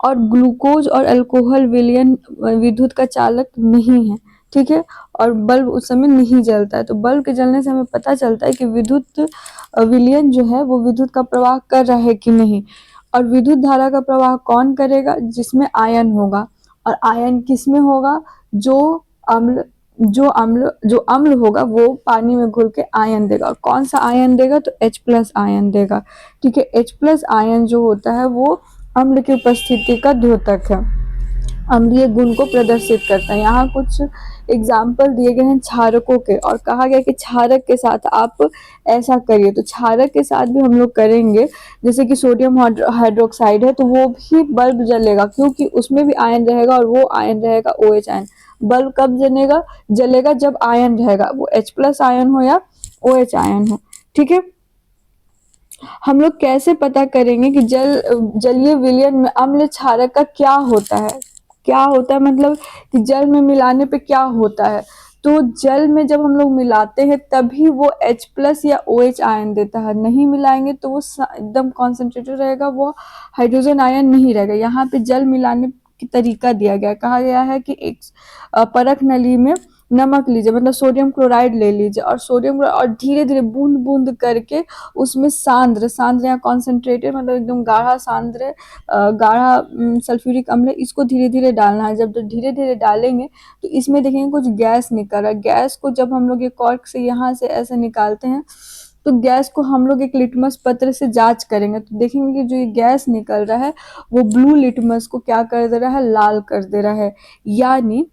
S1: और ग्लूकोज और अल्कोहल विलयन विद्युत का चालक नहीं है, ठीक है, और बल्ब उस समय नहीं जलता है। तो बल्ब के जलने से हमें पता चलता है कि विद्युत विलयन जो है वो विद्युत का प्रवाह कर रहा है कि नहीं। और विद्युत धारा का प्रवाह कौन करेगा? जिसमें आयन होगा, और आयन किस में होगा? जो अम्ल होगा वो पानी में घुल के आयन देगा। कौन सा आयन देगा? तो H प्लस आयन देगा, ठीक है। H प्लस आयन जो होता है वो अम्ल की उपस्थिति का द्योतक है, अम्लीय गुण को प्रदर्शित करता है। यहाँ कुछ एग्जाम्पल दिए गए हैं क्षारकों के, और कहा गया कि क्षारक के साथ आप ऐसा करिए, तो क्षारक के साथ भी हम लोग करेंगे, जैसे कि सोडियम हाइड्रोक्साइड है, तो वो भी बल्ब जलेगा, क्योंकि उसमें भी आयन रहेगा, और वो आयन रहेगा OH आयन। बल्ब कब जलेगा जब आयन रहेगा, वो H प्लस आयन हो या OH आयन हो, ठीक है। हम लोग कैसे पता करेंगे कि जलीय विलयन में अम्ल क्षारक का क्या होता है? क्या होता है मतलब कि जल में मिलाने पे क्या होता है? तो जल में जब हम लोग मिलाते हैं तभी वो H प्लस या OH आयन देता है, नहीं मिलाएंगे तो वो एकदम कॉन्सेंट्रेटेड रहेगा, वो हाइड्रोजन आयन नहीं रहेगा। यहाँ पे जल मिलाने की तरीका दिया गया, कहा गया है कि एक परख नली में नमक लीजिए, मतलब सोडियम क्लोराइड ले लीजिए, और सोडियम और धीरे धीरे बूंद बूंद करके उसमें सांद्र सांद्र या कॉन्सेंट्रेटेड, मतलब एकदम गाढ़ा सांद्र गाढ़ा सल्फ्यूरिक अम्ल है, इसको धीरे धीरे डालना है। जब धीरे धीरे डालेंगे तो इसमें देखेंगे कुछ गैस निकल रहा है। गैस को जब हम लोग ये कॉर्क से यहाँ से ऐसे निकालते हैं, तो गैस को हम लोग एक लिटमस पत्र से जांच करेंगे, तो देखेंगे कि जो ये गैस निकल रहा है वो ब्लू लिटमस को क्या कर दे रहा है? लाल कर दे रहा है। यानी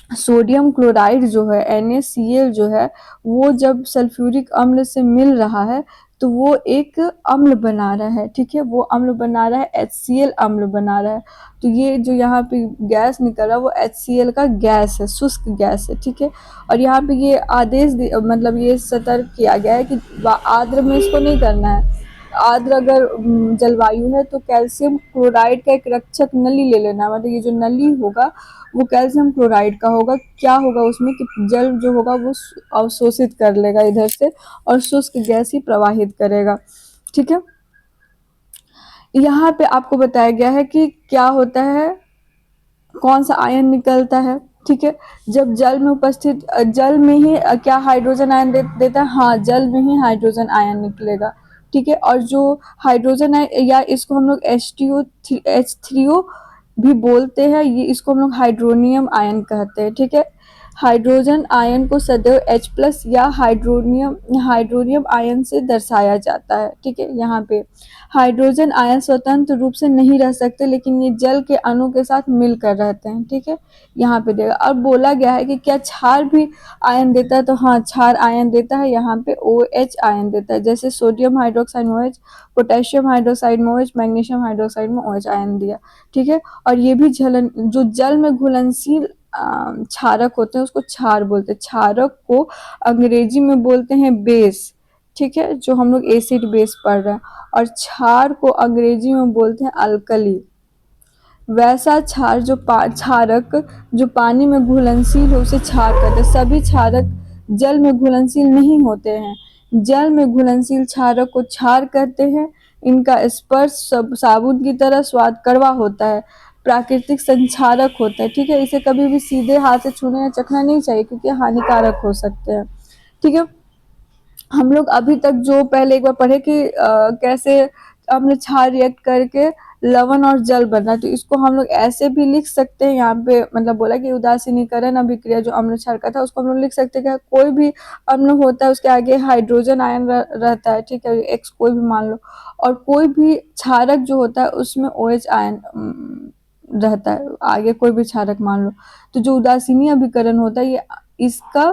S1: सोडियम क्लोराइड जो है, NaCl जो है, वो जब सल्फ्यूरिक अम्ल से मिल रहा है तो वो एक अम्ल बना रहा है, ठीक है, वो अम्ल बना रहा है, HCl अम्ल बना रहा है। तो ये जो यहाँ पे गैस निकल रहा है वो HCl का गैस है, शुष्क गैस है, ठीक है। और यहाँ पे ये आदेश मतलब ये सतर्क किया गया है कि आर्द्र में इसको नहीं करना है। आर्द्र अगर जलवायु है तो कैल्शियम क्लोराइड का एक रक्षक नली ले लेना, मतलब ये जो नली होगा वो कैल्शियम क्लोराइड का होगा। क्या होगा उसमें कि जल जो होगा वो अवशोषित कर लेगा इधर से, और शुष्क गैस ही प्रवाहित करेगा, ठीक है। यहाँ पे आपको बताया गया है कि क्या होता है, कौन सा आयन निकलता है, ठीक है। जब जल में उपस्थित जल में ही क्या हाइड्रोजन आयन देता है? हाँ, जल में ही हाइड्रोजन आयन निकलेगा, ठीक है। और जो हाइड्रोजन आयन, या इसको हम लोग H3O भी बोलते हैं, ये इसको हम लोग हाइड्रोनियम आयन कहते हैं, ठीक है। हाइड्रोजन आयन को सदैव H प्लस या हाइड्रोनियम आयन से दर्शाया जाता है, ठीक है। यहाँ पे हाइड्रोजन आयन स्वतंत्र रूप से नहीं रह सकते, लेकिन ये जल के अणु के साथ मिलकर रहते हैं, ठीक है। यहाँ पे देगा। अब बोला गया है कि क्या क्षार भी आयन देता है? तो हाँ, क्षार आयन देता है, यहाँ पे OH आयन देता है, जैसे सोडियम हाइड्रोक्साइड में OH, पोटेशियम हाइड्रोक्साइड में OH, मैग्नीशियम हाइड्रोक्साइड में OH आयन दिया, ठीक है। और ये भी जो जल में घुलनशील क्षारक होते हैं उसको क्षार बोलते हैं। क्षारक को अंग्रेजी में बोलते हैं बेस, ठीक है, जो हम लोग एसिड बेस पढ़ रहे हैं। और क्षार को अंग्रेजी में बोलते हैं अल्कली। वैसा क्षारक जो पानी में घुलनशील हो उसे क्षार कहते हैं। सभी क्षारक जल में घुलनशील नहीं होते हैं। जल में घुलनशील क्षारक को क्षार कहते हैं। इनका स्पर्श साबुन की तरह स्वाद कड़वा होता है, प्राकृतिक संक्षारक होता है, ठीक है। इसे कभी भी सीधे हाथ से छूना या चखना नहीं चाहिए, क्योंकि हानिकारक हो सकते हैं, ठीक है। हम लोग अभी तक जो पहले एक बार पढ़े कि कैसे अम्ल क्षार रिएक्ट करके लवण और जल बना, तो इसको हम लोग ऐसे भी लिख सकते हैं। यहाँ पे मतलब बोला कि उदासीनीकरण अभिक्रिया जो अम्ल क्षार का था उसको हम लोग लिख सकते हैं कि कोई भी अम्ल होता है उसके आगे हाइड्रोजन आयन रहता है, ठीक है, एक्स कोई भी मान लो, और कोई भी क्षारक जो होता है उसमें OH आयन रहता है, आगे कोई भी क्षारक मान लो। तो जो उदासीनी अभिकरण होता है, ये इसका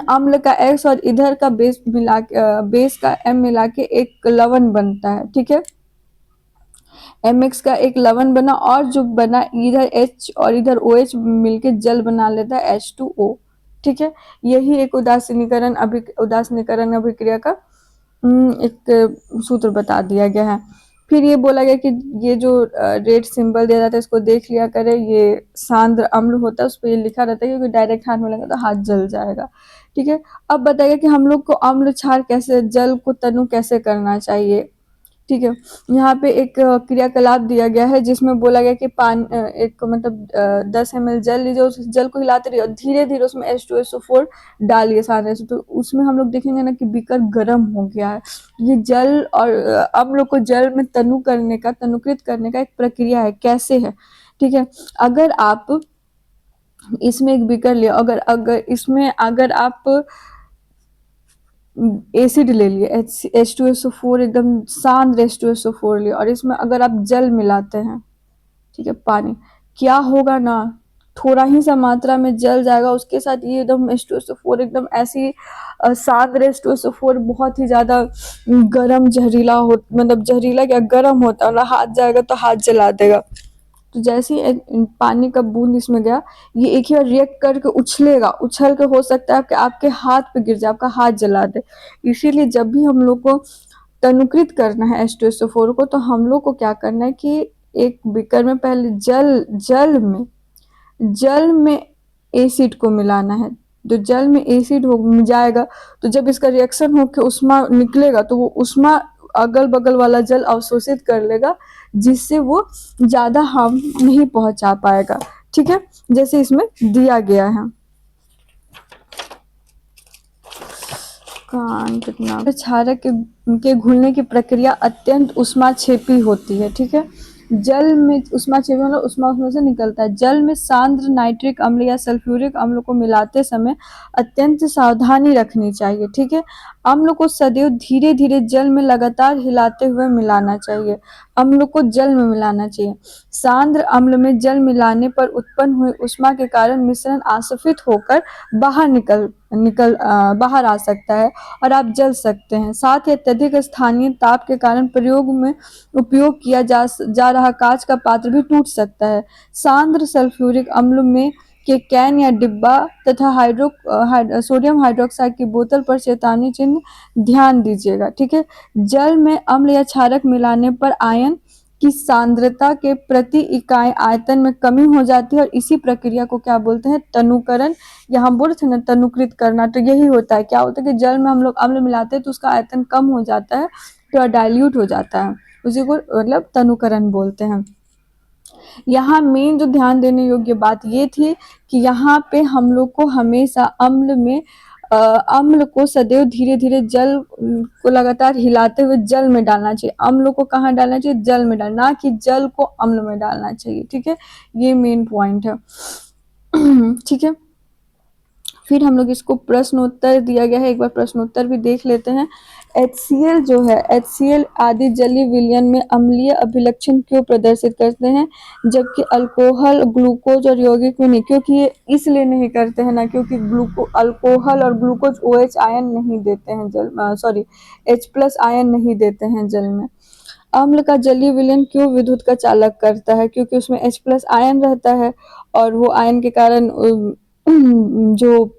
S1: अम्ल का X और इधर का बेस का M मिला के एक लवण बनता है, ठीक है। MX का एक लवण बना, और जो बना इधर H और इधर OH मिलके जल बना लेता है H2O, ठीक है। यही एक उदासीनीकरण अभिक्रिया का एक सूत्र बता दिया गया है। फिर ये बोला गया कि ये जो रेड सिंबल दिया जाता है इसको देख लिया करें, ये सांद्र अम्ल होता है, उस पर ये लिखा रहता है, क्योंकि डायरेक्ट हाथ में लगा तो हाथ जल जाएगा, ठीक है। अब बताइए कि हम लोग को अम्ल क्षार कैसे, जल को तनु कैसे करना चाहिए, ठीक है। यहाँ पे एक क्रियाकलाप दिया गया है जिसमें बोला गया कि एक मतलब 10 ml जल लीजिए, उस जल को हिलाते रहिए और धीरे धीरे उसमें H2SO4 डालिए सारे से। तो उसमें हम लोग देखेंगे ना कि बीकर गर्म हो गया है। ये जल और अम्ल को जल में तनुकृत करने का एक प्रक्रिया है, कैसे है, ठीक है। अगर आप इसमें एक बीकर लिया, अगर आप एसिड ले लिए, H2SO4 एकदम सांद्र H2SO4 लिए, और इसमें अगर आप जल मिलाते हैं, ठीक है, पानी, क्या होगा ना, थोड़ा ही सा मात्रा में जल जाएगा, उसके साथ ये एकदम H2SO4 एकदम ऐसी सांद्र H2SO4 बहुत ही ज्यादा गरम जहरीला हो, मतलब जहरीला क्या गर्म होता है, और हाथ जाएगा तो हाथ जला देगा। तो जैसे ही पानी का बूंद इसमें गया, ये एक ही बार रिएक्ट करके उछल के हो सकता है कि आपके हाथ पे गिर जाए, आपका हाथ जला दे। इसीलिए जब भी हम लोग को तनुकृत करना है H2SO4 को, तो हम लोग को क्या करना है कि एक बीकर में पहले जल में एसिड को मिलाना है। तो जल में एसिड हो जाएगा, तो जब इसका रिएक्शन होकर उष्मा निकलेगा, तो वो उष्मा अगल बगल वाला जल अवशोषित कर लेगा, जिससे वो ज्यादा हार्म नहीं पहुंचा पाएगा, ठीक है, जैसे इसमें दिया गया है। कितना क्षारक के घुलने की प्रक्रिया अत्यंत उष्माक्षेपी होती है, ठीक है। जल में उष्माक्षेपी मतलब उष्मा उसमें से निकलता है। जल में सांद्र नाइट्रिक अम्ल या सल्फ्यूरिक अम्ल को मिलाते समय अत्यंत सावधानी रखनी चाहिए, ठीक है। अम्ल को सदैव धीरे धीरे जल में लगातार हिलाते हुए मिलाना चाहिए। अम्ल को जल में मिलाना चाहिए। सांद्र अम्ल में जल मिलाने पर उत्पन्न हुई उष्मा के कारण मिश्रण आसफित होकर बाहर आ सकता है और आप जल सकते हैं। साथ ही अत्यधिक स्थानीय ताप के कारण प्रयोग में उपयोग किया जा रहा कांच का पात्र भी टूट सकता है। सांद्र सल्फ्यूरिक अम्ल में के कैन या डिब्बा तथा सोडियम हाइड्रोक्साइड की बोतल पर चेतावनी चिन्ह ध्यान दीजिएगा, ठीक है। जल में अम्ल या क्षारक मिलाने पर आयन की सांद्रता के प्रति इकाई आयतन में कमी हो जाती है, और इसी प्रक्रिया को क्या बोलते हैं, तनुकरण, या हम बोल रहे थे ना तनुकृत करना। तो यही होता है, क्या होता है कि जल में हम लोग अम्ल मिलाते हैं तो उसका आयतन कम हो जाता है, तो डाइल्यूट हो जाता है, उसी को मतलब तनुकरण बोलते हैं। यहाँ मेन जो ध्यान देने योग्य बात ये थी कि यहाँ पे हम लोग को हमेशा अम्ल को सदैव धीरे धीरे जल को लगातार हिलाते हुए जल में डालना चाहिए। अम्ल को कहाँ डालना चाहिए, जल में डालना, ना कि जल को अम्ल में डालना चाहिए, ठीक है। ये मेन पॉइंट है, ठीक है। फिर हम लोग इसको प्रश्नोत्तर दिया गया है, एक बार प्रश्नोत्तर भी देख लेते हैं। HCl जो है, HCl आदि जलीय विलयन में अम्लीय अभिलक्षण क्यों प्रदर्शित करते हैं, जबकि अल्कोहल, ग्लूकोज और यौगिक में नहीं? क्योंकि ये इसलिए नहीं करते हैं ना, क्योंकि अल्कोहल और ग्लूकोज OH आयन नहीं देते हैं H+ आयन नहीं देते हैं जल में। अम्ल का जलीय विलयन क्यों विद्युत का चालक करता है, क्योंकि उसमें H+ आयन रहता है, और वो आयन के कारण जो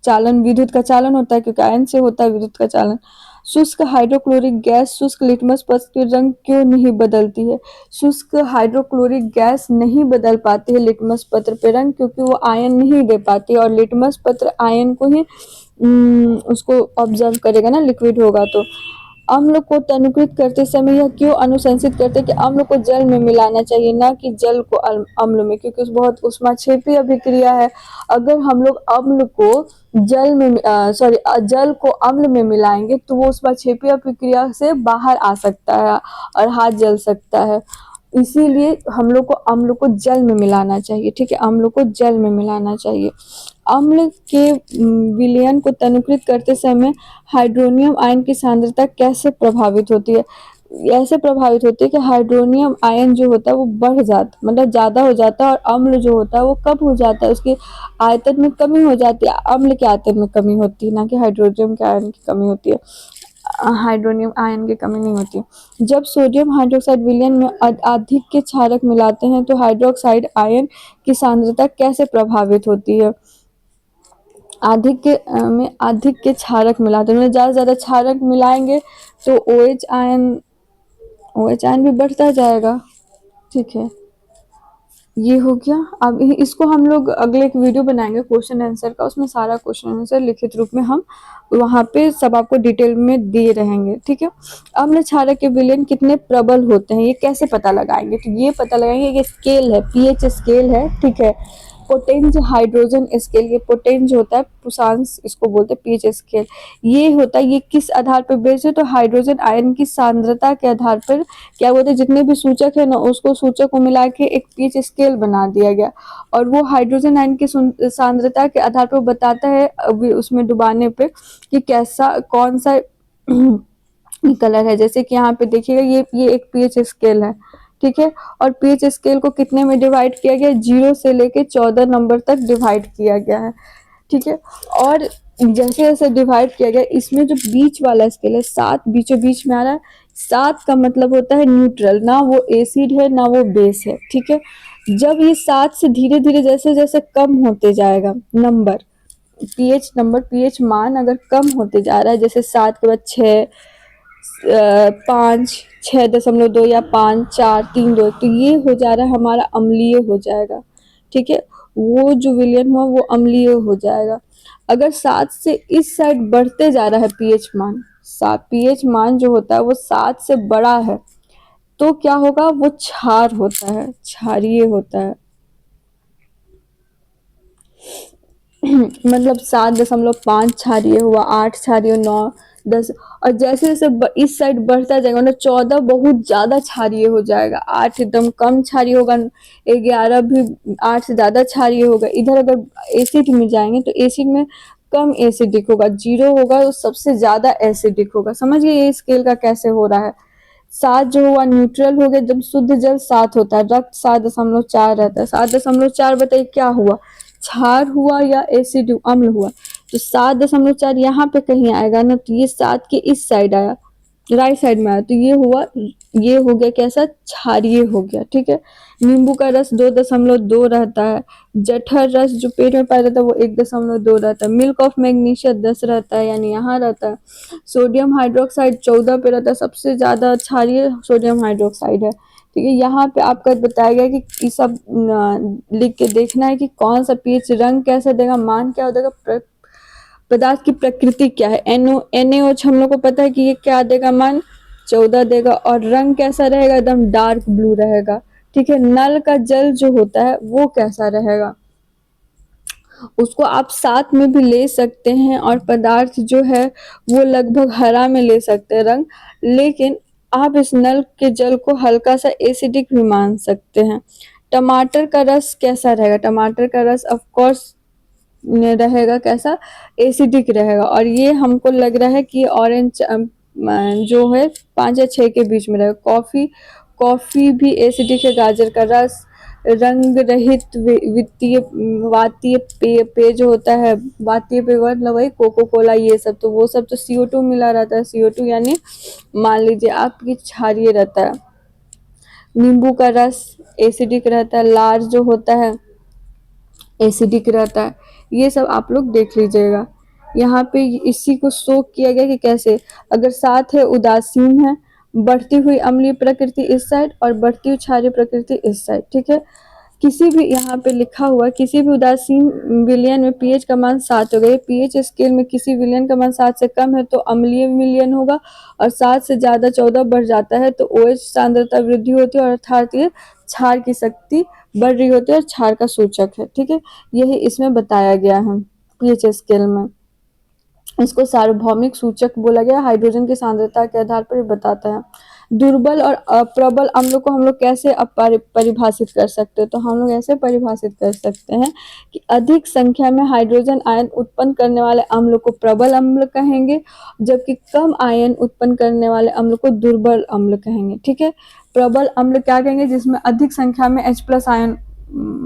S1: चालन, विद्युत का चालन होता है, क्योंकि आयन से होता है विद्युत का चालन। शुष्क हाइड्रोक्लोरिक गैस शुष्क लिटमस पत्र के रंग क्यों नहीं बदलती है? शुष्क हाइड्रोक्लोरिक गैस नहीं बदल पाती है लिटमस पत्र पे रंग, क्योंकि वो आयन नहीं दे पाती, और लिटमस पत्र आयन को ही उसको ऑब्जर्व करेगा ना, लिक्विड होगा तो। अम्ल को तनुकृत करते समय यह क्यों अनुशंसित करते हैं कि अम्ल को जल में मिलाना चाहिए, ना कि जल को अम्ल में? क्योंकि बहुत उष्माक्षेपी अभिक्रिया है। अगर हम लोग अम्ल को जल को अम्ल में मिलाएंगे तो वो उष्माक्षेपी अभिक्रिया से बाहर आ सकता है और हाथ जल सकता है। इसीलिए हम लोग को अम्ल को जल में मिलाना चाहिए, ठीक है, अम्ल को जल में मिलाना चाहिए। अम्ल के विलयन को तनुकृत करते समय हाइड्रोनियम आयन की सांद्रता कैसे प्रभावित होती है? ऐसे प्रभावित होती है कि हाइड्रोनियम आयन जो होता है वो बढ़ जाता, मतलब ज़्यादा हो जाता है, और अम्ल जो होता है वो कम हो जाता है, उसके आयतन में कमी हो जाती है, अम्ल के आयतन में कमी होती है, ना कि हाइड्रोजन के आयन की कमी होती है, हाइड्रोनियम आयन की कमी नहीं होती। जब सोडियम हाइड्रोक्साइड विलयन में अधिक के क्षारक मिलाते हैं तो हाइड्रोक्साइड आयन की सांद्रता कैसे प्रभावित होती है? अधिक के क्षारक मिलाते हैं, मतलब ज़्यादा से ज़्यादा क्षारक मिलाएंगे तो OH आयन भी बढ़ता जाएगा। ठीक है, ये हो गया। अब इसको हम लोग अगले एक वीडियो बनाएंगे क्वेश्चन आंसर का, उसमें सारा क्वेश्चन आंसर लिखित रूप में हम वहाँ पे सब आपको डिटेल में दिए रहेंगे। ठीक है, अम्ल क्षारक के विलयन कितने प्रबल होते हैं, ये कैसे पता लगाएंगे? तो ये पता लगाएंगे, ये स्केल है, पीएच स्केल है। ठीक है, पोटेंज हाइड्रोजन स्केल, ये पोटेंज होता है, पुषांश इसको बोलते हैं, पीएच स्केल ये होता है। ये किस आधार पर बेस्ड है? तो हाइड्रोजन आयन की सांद्रता के आधार पर क्या बोलते हैं, जितने भी सूचक है ना, उसको सूचक को मिला के एक पीएच स्केल बना दिया गया, और वो हाइड्रोजन आयन की सांद्रता के आधार पर बताता है उसमें डुबाने पे कि कैसा कौन सा कलर है। जैसे कि यहाँ पे देखिएगा, ये एक पीएच स्केल है। ठीक है, और पीएच स्केल को कितने में डिवाइड किया गया? 0 से लेके 14 नंबर तक डिवाइड किया गया है। ठीक है, और जैसे जैसे डिवाइड किया गया, इसमें जो बीच वाला स्केल है, 7 बीचों बीच में आ रहा है। 7 का मतलब होता है न्यूट्रल, ना वो एसिड है ना वो बेस है। ठीक है, जब ये 7 से धीरे धीरे जैसे जैसे कम होते जाएगा नंबर, पीएच मान अगर कम होते जा रहा है, जैसे 7 के बाद 6, 5, 6.2 या 5, 4, 3, 2, तो ये हो जा रहा है हमारा अम्लीय हो जाएगा। ठीक है, वो जो विलयन हुआ वो अम्लीय हो जाएगा। अगर 7 से इस साइड बढ़ते जा रहा है पीएच मान जो होता है वो 7 से बड़ा है, तो क्या होगा? वो क्षार होता है, क्षारीय होता है। मतलब 7.5 क्षारीय हुआ, 8 क्षारीय, 9, 10, और जैसे जैसे इस साइड बढ़ता जाएगा, मतलब 14 बहुत ज्यादा क्षारीय हो जाएगा, 8 एकदम कम क्षारीय होगा, 11 भी 8 से ज्यादा क्षारीय होगा। इधर अगर एसिड में जाएंगे तो एसिड में कम एसिडिक होगा, 0 होगा तो सबसे ज्यादा एसिडिक होगा। समझिए ये स्केल का कैसे हो रहा है। 7 जो हुआ न्यूट्रल हो गया, जब शुद्ध जल 7 होता है, रक्त 7.4 रहता है, 7.4 बताइए क्या हुआ? क्षार हुआ या एसिड अम्ल हुआ? तो 7.4 यहाँ पे कहीं आएगा ना, तो ये 7 के इस साइड आया, राइट साइड में आया, तो ये हुआ, ये हो गया कैसा? क्षारीय हो गया। ठीक है, नींबू का रस 2.2 रहता है, जठर रस जो पेट में पाया जाता है वो 1.2 रहता है, मिल्क ऑफ मैग्नीशिया 10 रहता है, यानी यहाँ रहता है। सोडियम हाइड्रोक्साइड 14 पे रहता है, सबसे ज्यादा क्षारीय सोडियम हाइड्रोक्साइड है। ठीक है, यहाँ पे आपका बताया गया कि ये सब लिख के देखना है कि कौन सा पीएच रंग कैसा देगा, मान क्या हो देगा, पदार्थ की प्रकृति क्या है। NaOH हम लोग को पता है कि ये क्या देगा, मान 14 देगा, और रंग कैसा रहेगा? एकदम डार्क ब्लू रहेगा। ठीक है, नल का जल जो होता है वो कैसा रहेगा? उसको आप साथ में भी ले सकते हैं, और पदार्थ जो है वो लगभग हरा में ले सकते हैं रंग, लेकिन आप इस नल के जल को हल्का सा एसिडिक भी मान सकते हैं। टमाटर का रस कैसा रहेगा? टमाटर का रस ऑफ कोर्स रहेगा कैसा? एसिडिक रहेगा, और ये हमको लग रहा है कि ऑरेंज जो है 5 या 6 के बीच में रहेगा। कॉफी भी एसिडिक है। गाजर का रस, रंग रहित वित्तीय वातीय पेय जो होता है, वातीय पेय मतलब वही कोको कोला, ये सब तो वो सब तो CO2 मिला रहता है, CO2 यानी मान लीजिए आपकी क्षारीय रहता है। नींबू का रस एसिडिक रहता है, लार जो होता है एसिडिक रहता है। ये सब आप लोग देख लीजिएगा। यहाँ पे इसी को शो किया गया कि कैसे, अगर साथ है उदासीन है, बढ़ती हुई अम्लीय प्रकृति इस साइड और बढ़ती हुई क्षारीय प्रकृति इस साइड। ठीक है, किसी भी यहाँ पे लिखा हुआ किसी भी उदासीन विलयन में पीएच का मान 7 होगा। पीएच स्केल में किसी विलयन का मान 7 से कम है तो अम्लीय विलयन होगा, और 7 से ज्यादा 14 बढ़ जाता है तो OH सांद्रता वृद्धि होती है, और अर्थात ये क्षार की शक्ति बढ़ रही होती है और क्षार का सूचक है। ठीक है, यही इसमें बताया गया है पीएच स्केल में। इसको सार्वभौमिक सूचक बोला गया, हाइड्रोजन की सांद्रता के आधार पर बताता है। दुर्बल और प्रबल अम्लों को हम लोग कैसे परिभाषित कर सकते हैं? तो हम लोग ऐसे परिभाषित कर सकते हैं कि अधिक संख्या में हाइड्रोजन आयन उत्पन्न करने वाले अम्लों को प्रबल अम्ल कहेंगे, जबकि कम आयन उत्पन्न करने वाले अम्लों को दुर्बल अम्ल कहेंगे। ठीक है, प्रबल अम्ल क्या कहेंगे? जिसमें अधिक संख्या में H+ आयन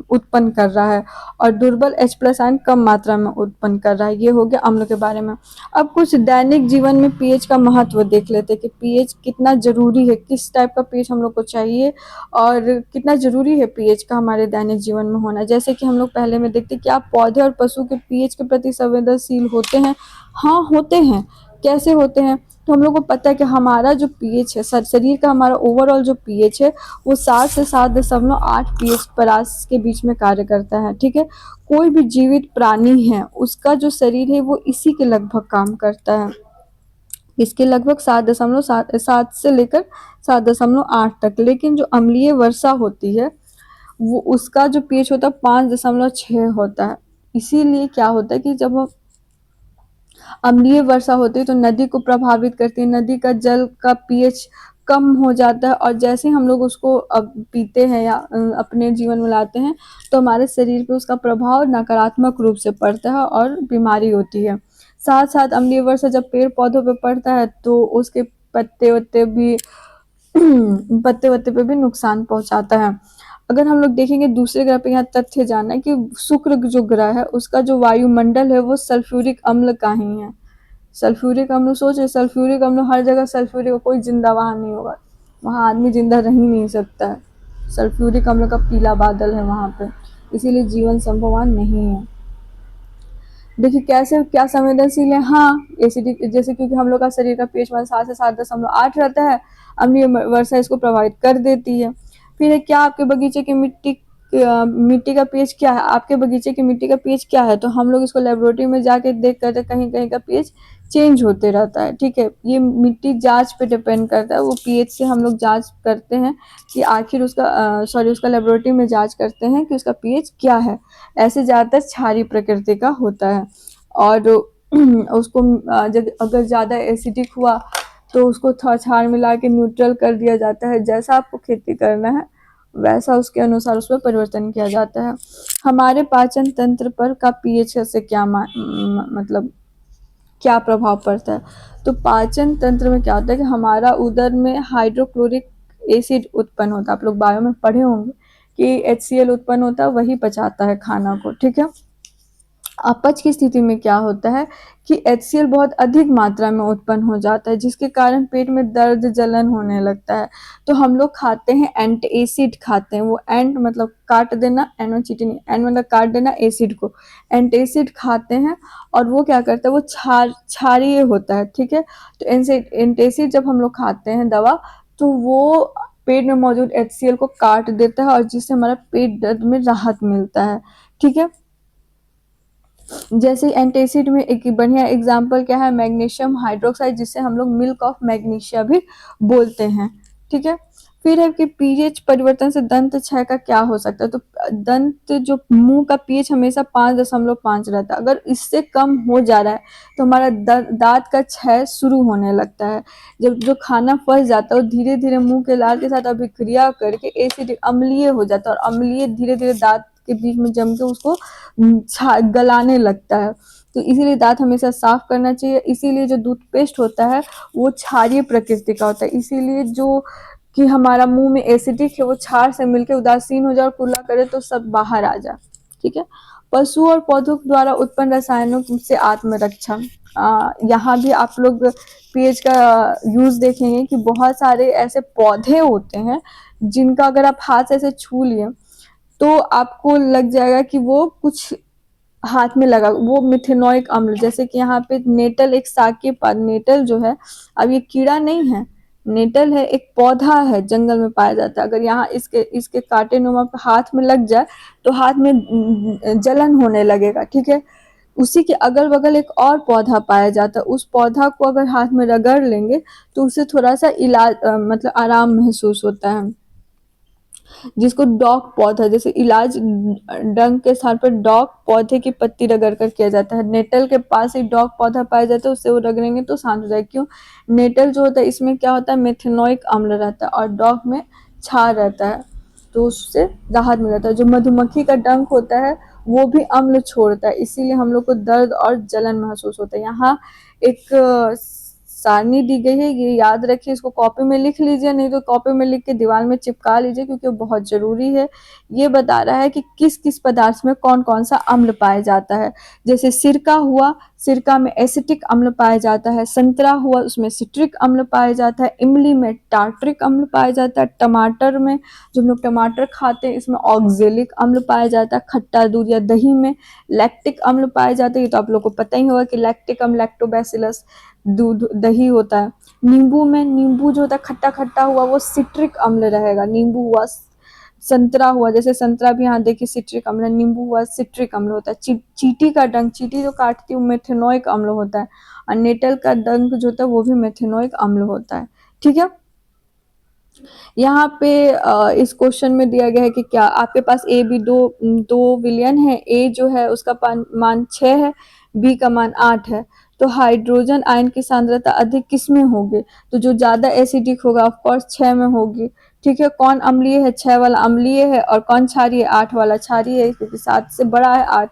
S1: उत्पन्न कर रहा है, और दुर्बल H+ आयन कम मात्रा में उत्पन्न कर रहा है। ये हो गया अम्ल के बारे में। अब कुछ दैनिक जीवन में पीएच का महत्व देख लेते हैं कि पीएच कितना जरूरी है, किस टाइप का पीएच हम लोग को चाहिए और कितना जरूरी है पीएच का हमारे दैनिक जीवन में होना। जैसे कि हम लोग पहले में देखते हैं कि आप पौधे और पशु के पीएच के प्रति संवेदनशील होते हैं। हाँ, होते हैं। कैसे होते हैं? तो हम लोग को पता है कि हमारा जो पीएच है, शरीर का हमारा ओवरऑल जो पीएच है, वो 7 से 7.8 पीएच परास के बीच में कार्य करता है। ठीक है, कोई भी जीवित प्राणी है, उसका जो शरीर है वो इसी के लगभग काम करता है। इसके लगभग 7 से लेकर 7.8 तक। लेकिन जो अम्लीय वर्षा होती है, वो उसका जो पीएच होता है 5.6 होता है। इसीलिए क्या होता है कि जब हम अम्लीय वर्षा होती है तो नदी को प्रभावित करती है, नदी का जल का पीएच कम हो जाता है, और जैसे हम लोग उसको अब पीते हैं या अपने जीवन में लाते हैं, तो हमारे शरीर पे उसका प्रभाव नकारात्मक रूप से पड़ता है और बीमारी होती है। साथ साथ अम्लीय वर्षा जब पेड़ पौधों पे पड़ता है तो उसके पत्ते वत्ते भी पत्ते वत्ते पे भी नुकसान पहुंचाता है। अगर हम लोग देखेंगे दूसरे ग्रह पे, यहाँ तथ्य जानना है कि शुक्र जो ग्रह है उसका जो वायुमंडल है वो सल्फ्यूरिक अम्ल का ही है। सल्फ्यूरिक अम्ल, सोचे सल्फ्यूरिक अम्ल हर जगह, सल्फ्यूरिक, कोई जिंदा वहां नहीं होगा, वहां आदमी जिंदा रह ही नहीं सकता है। सल्फ्यूरिक अम्ल का पीला बादल है वहां पे, इसीलिए जीवन संभव वहां नहीं है। देखिए कैसे क्या संवेदनशील है। हाँ, एसिडिक, जैसे क्योंकि हम लोग का शरीर का पीएच 7 से 7.8 रहता है, अम्लीय वर्षा इसको प्रभावित कर देती है। फिर है क्या आपके बगीचे की मिट्टी का पीएच क्या है? आपके बगीचे की मिट्टी का पीएच क्या है? तो हम लोग इसको लेबोरेटरी में जाके देख कर, कहीं कहीं का पीएच चेंज होते रहता है। ठीक है, ये मिट्टी जांच पे डिपेंड करता है, वो पीएच से हम लोग जांच करते हैं कि आखिर उसका लेबोरेटरी में जांच करते हैं कि उसका पीएच क्या है। ऐसे ज़्यादातर क्षारीय प्रकृति का होता है, और उसको जब अगर ज़्यादा एसिडिक हुआ तो उसको क्षार मिला के न्यूट्रल कर दिया जाता है। जैसा आपको खेती करना है वैसा उसके अनुसार उसमें परिवर्तन किया जाता है। हमारे पाचन तंत्र पर का पीएच से क्या मतलब क्या प्रभाव पड़ता है? तो पाचन तंत्र में क्या होता है कि हमारा उदर में हाइड्रोक्लोरिक एसिड उत्पन्न होता है। आप लोग बायो में पढ़े होंगे कि HCl उत्पन्न होता है, वही पचाता है खाना को। ठीक है, अपच की स्थिति में क्या होता है कि HCl बहुत अधिक मात्रा में उत्पन्न हो जाता है, जिसके कारण पेट में दर्द जलन होने लगता है। तो हम लोग खाते हैं एंटासिड खाते हैं, वो एंट मतलब काट देना, एनोचिटिन, एन मतलब काट देना एसिड को, एंटासिड खाते हैं, और वो क्या करता है, वो क्षारीय होता है। ठीक है, तो एंटासिड जब हम लोग खाते हैं दवा, तो वो पेट में मौजूद HCl को काट देता है, और जिससे हमारा पेट दर्द में राहत मिलता है। ठीक है, जैसे एंटासिड में एक बढ़िया एग्जाम्पल क्या है, मैग्नीशियम हाइड्रोक्साइड, जिसे हम लोग मिल्क ऑफ मैग्नीशिया भी बोलते हैं। ठीक है, फिर है कि पीएच परिवर्तन से दंत क्षय का क्या हो सकता है? तो दंत जो मुंह का पीएच हमेशा 5.5 रहता है, अगर इससे कम हो जा रहा है तो हमारा दांत का क्षय शुरू होने लगता है। जब जो खाना फंस जाता है वो धीरे धीरे मुंह के लार के साथ अभिक्रिया करके एसिड अम्लीय हो जाता है, और अम्लीय धीरे धीरे दांत के बीच में जम के उसको गलाने लगता है। तो इसीलिए दांत हमेशा साफ करना चाहिए। इसीलिए जो टूथपेस्ट होता है वो क्षारीय प्रकृति का होता है, इसीलिए जो कि हमारा मुंह में एसिडिक है वो क्षार से मिलकर उदासीन हो जाए और कुल्ला करे तो सब बाहर आ जाए। ठीक है, पशु और पौधों द्वारा उत्पन्न रसायनों से आत्मरक्षा। यहाँ भी आप लोग पीएच का यूज देखेंगे कि बहुत सारे ऐसे पौधे होते हैं जिनका अगर आप हाथ से ऐसे छू लिए तो आपको लग जाएगा कि वो कुछ हाथ में लगा, वो मिथेनोइक अम्ल। जैसे कि यहाँ पे नेटल, एक साग के पात, नेटल जो है, अब ये कीड़ा नहीं है, नेटल है, एक पौधा है, जंगल में पाया जाता है। अगर यहाँ इसके इसके कांटे नुमा पे हाथ में लग जाए तो हाथ में जलन होने लगेगा। ठीक है, उसी के अगल बगल एक और पौधा पाया जाता है, उस पौधा को अगर हाथ में रगड़ लेंगे तो उससे थोड़ा सा इलाज मतलब आराम महसूस होता है। जिसको डॉग पौधा, जैसे इलाज डंक के स्थान पर डॉग पौधे की पत्ती रगड़ कर किया जाता है। नेटल के पास एक डॉग पौधा पाया जाता है, उससे वो रगड़ेंगे तो शांत हो जाएगा। क्यों? नेटल जो होता है इसमें क्या होता है, मेथेनोइक अम्ल रहता है और डॉग में क्षार रहता है, तो उससे राहत मिल जाता है। जो मधुमक्खी का डंक होता है वो भी अम्ल छोड़ता है, इसीलिए हम लोग को दर्द और जलन महसूस होता है। यहाँ एक सारणी दी गई है, ये याद रखिए, इसको कॉपी में लिख लीजिए, नहीं तो कॉपी में लिख के दीवार में चिपका लीजिए, क्योंकि वो बहुत जरूरी है। ये बता रहा है कि किस किस पदार्थ में कौन कौन सा अम्ल पाया जाता है। जैसे सिरका हुआ, सिरका में एसिटिक अम्ल पाया जाता है। संतरा हुआ, उसमें सिट्रिक अम्ल पाया जाता है। इमली में टार्ट्रिक अम्ल पाया जाता है। टमाटर में, जो हम लोग टमाटर खाते हैं, इसमें ऑक्जेलिक अम्ल पाया जाता है। खट्टा दूध या दही में लैक्टिक अम्ल पाया जाता है, ये तो आप लोग को पता ही होगा कि लैक्टिक अम्ल लैक्टोबैसिलस दूध दही होता है। नींबू में, नींबू जो होता है खट्टा खट्टा हुआ, वो सिट्रिक अम्ल रहेगा। नींबू हुआ, संतरा हुआ, जैसे संतरा भी यहाँ देखिए सिट्रिक अम्ल है, नींबू हुआ सिट्रिक अम्ल होता है। चींटी का डंक, चींटी जो काटती है वो मेथेनोइक अम्ल होता है, और नेटल का डंक जो होता है वो भी मेथेनोइक अम्ल होता है। ठीक है, यहाँ पे इस क्वेश्चन में दिया गया है कि क्या आपके पास ए बी दो विलयन है। ए जो है उसका मान 6 है, बी का मान 8 है, तो हाइड्रोजन आयन की सांद्रता अधिक किस में होगी? तो जो ज्यादा एसिडिक होगा ऑफ कोर्स 6 में होगी। ठीक है, कौन अम्लीय है? 6 वाला अम्लीय है, और कौन क्षारीय? 8 वाला क्षारीय है, क्योंकि 7 से बड़ा है 8।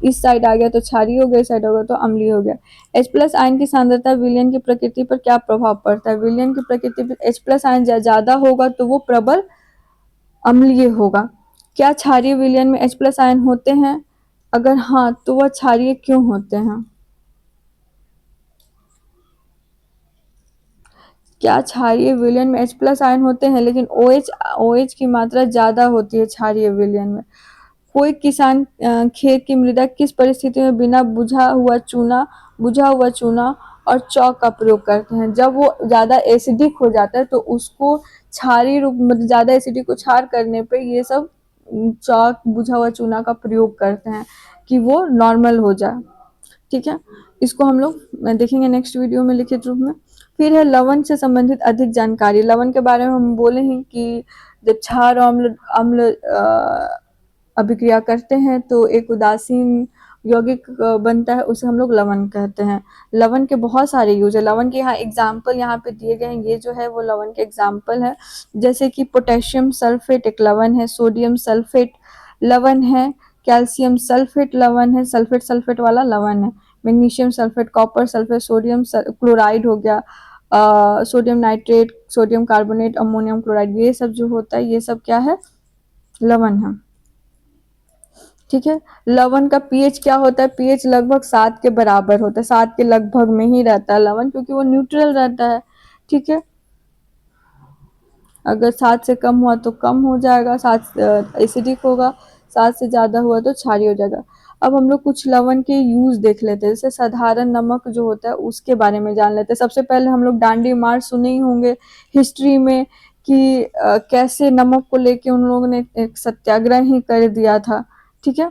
S1: इस साइड आ गया तो क्षारीय हो गया, इस साइड हो गया तो अम्लीय हो गया। H प्लस आयन की सांद्रता विलयन की प्रकृति पर क्या प्रभाव पड़ता है? विलयन की प्रकृति पर H प्लस आयन ज्यादा होगा तो वो प्रबल अम्लीय होगा। क्या क्षारीय विलयन में H प्लस आयन होते हैं? अगर हाँ तो वह क्षारीय क्यों होते हैं? क्या क्षारीय विलयन में H प्लस आयन होते हैं, लेकिन OH की मात्रा ज्यादा होती है क्षारीय विलयन में? कोई किसान खेत की मृदा किस परिस्थिति में बिना बुझा हुआ चूना और चौक का प्रयोग करते हैं? जब वो ज्यादा एसिडिक हो जाता है तो उसको क्षारीय रूप, मतलब ज्यादा एसिडिक को क्षार करने पे ये सब चौक, बुझा हुआ चूना का प्रयोग करते हैं कि वो नॉर्मल हो जाए। ठीक है, इसको हम लोग देखेंगे नेक्स्ट वीडियो में लिखित रूप में। फिर है लवण से संबंधित अधिक जानकारी। लवण के बारे में हम बोले हैं कि जब क्षार और अम्ल अम्ल अभिक्रिया करते हैं तो एक उदासीन यौगिक बनता है, उसे हम लोग लवण कहते हैं। लवण के बहुत सारे यूज है। लवण के यहाँ एग्जाम्पल यहाँ पे दिए गए हैं, ये जो है वो लवण के एग्जाम्पल है। जैसे कि पोटेशियम सल्फेट एक लवण है, सोडियम सल्फेट लवण है, कैल्शियम सल्फेट लवण है, सल्फेट सल्फेट वाला लवण है। Magnesium sulphate, copper sulphate, sodium chloride हो गया, sodium nitrate, sodium carbonate, ammonium chloride, ये सब जो होता है ये सब क्या है? लवण है। ठीक है, लवण का पीएच क्या होता है? पीएच लगभग 7 के बराबर होता है, 7 के लगभग में ही रहता है लवण, क्योंकि वो न्यूट्रल रहता है। ठीक है, अगर 7 से कम हुआ तो कम हो जाएगा, 7 एसिडिक होगा, 7 से ज्यादा हुआ तो क्षारीय हो जाएगा। अब हम लोग कुछ लवण के यूज देख लेते हैं, जैसे साधारण नमक जो होता है उसके बारे में जान लेते हैं। सबसे पहले हम लोग दांडी मार्च सुने ही होंगे हिस्ट्री में कि कैसे नमक को लेके उन लोगों ने एक सत्याग्रह ही कर दिया था। ठीक है,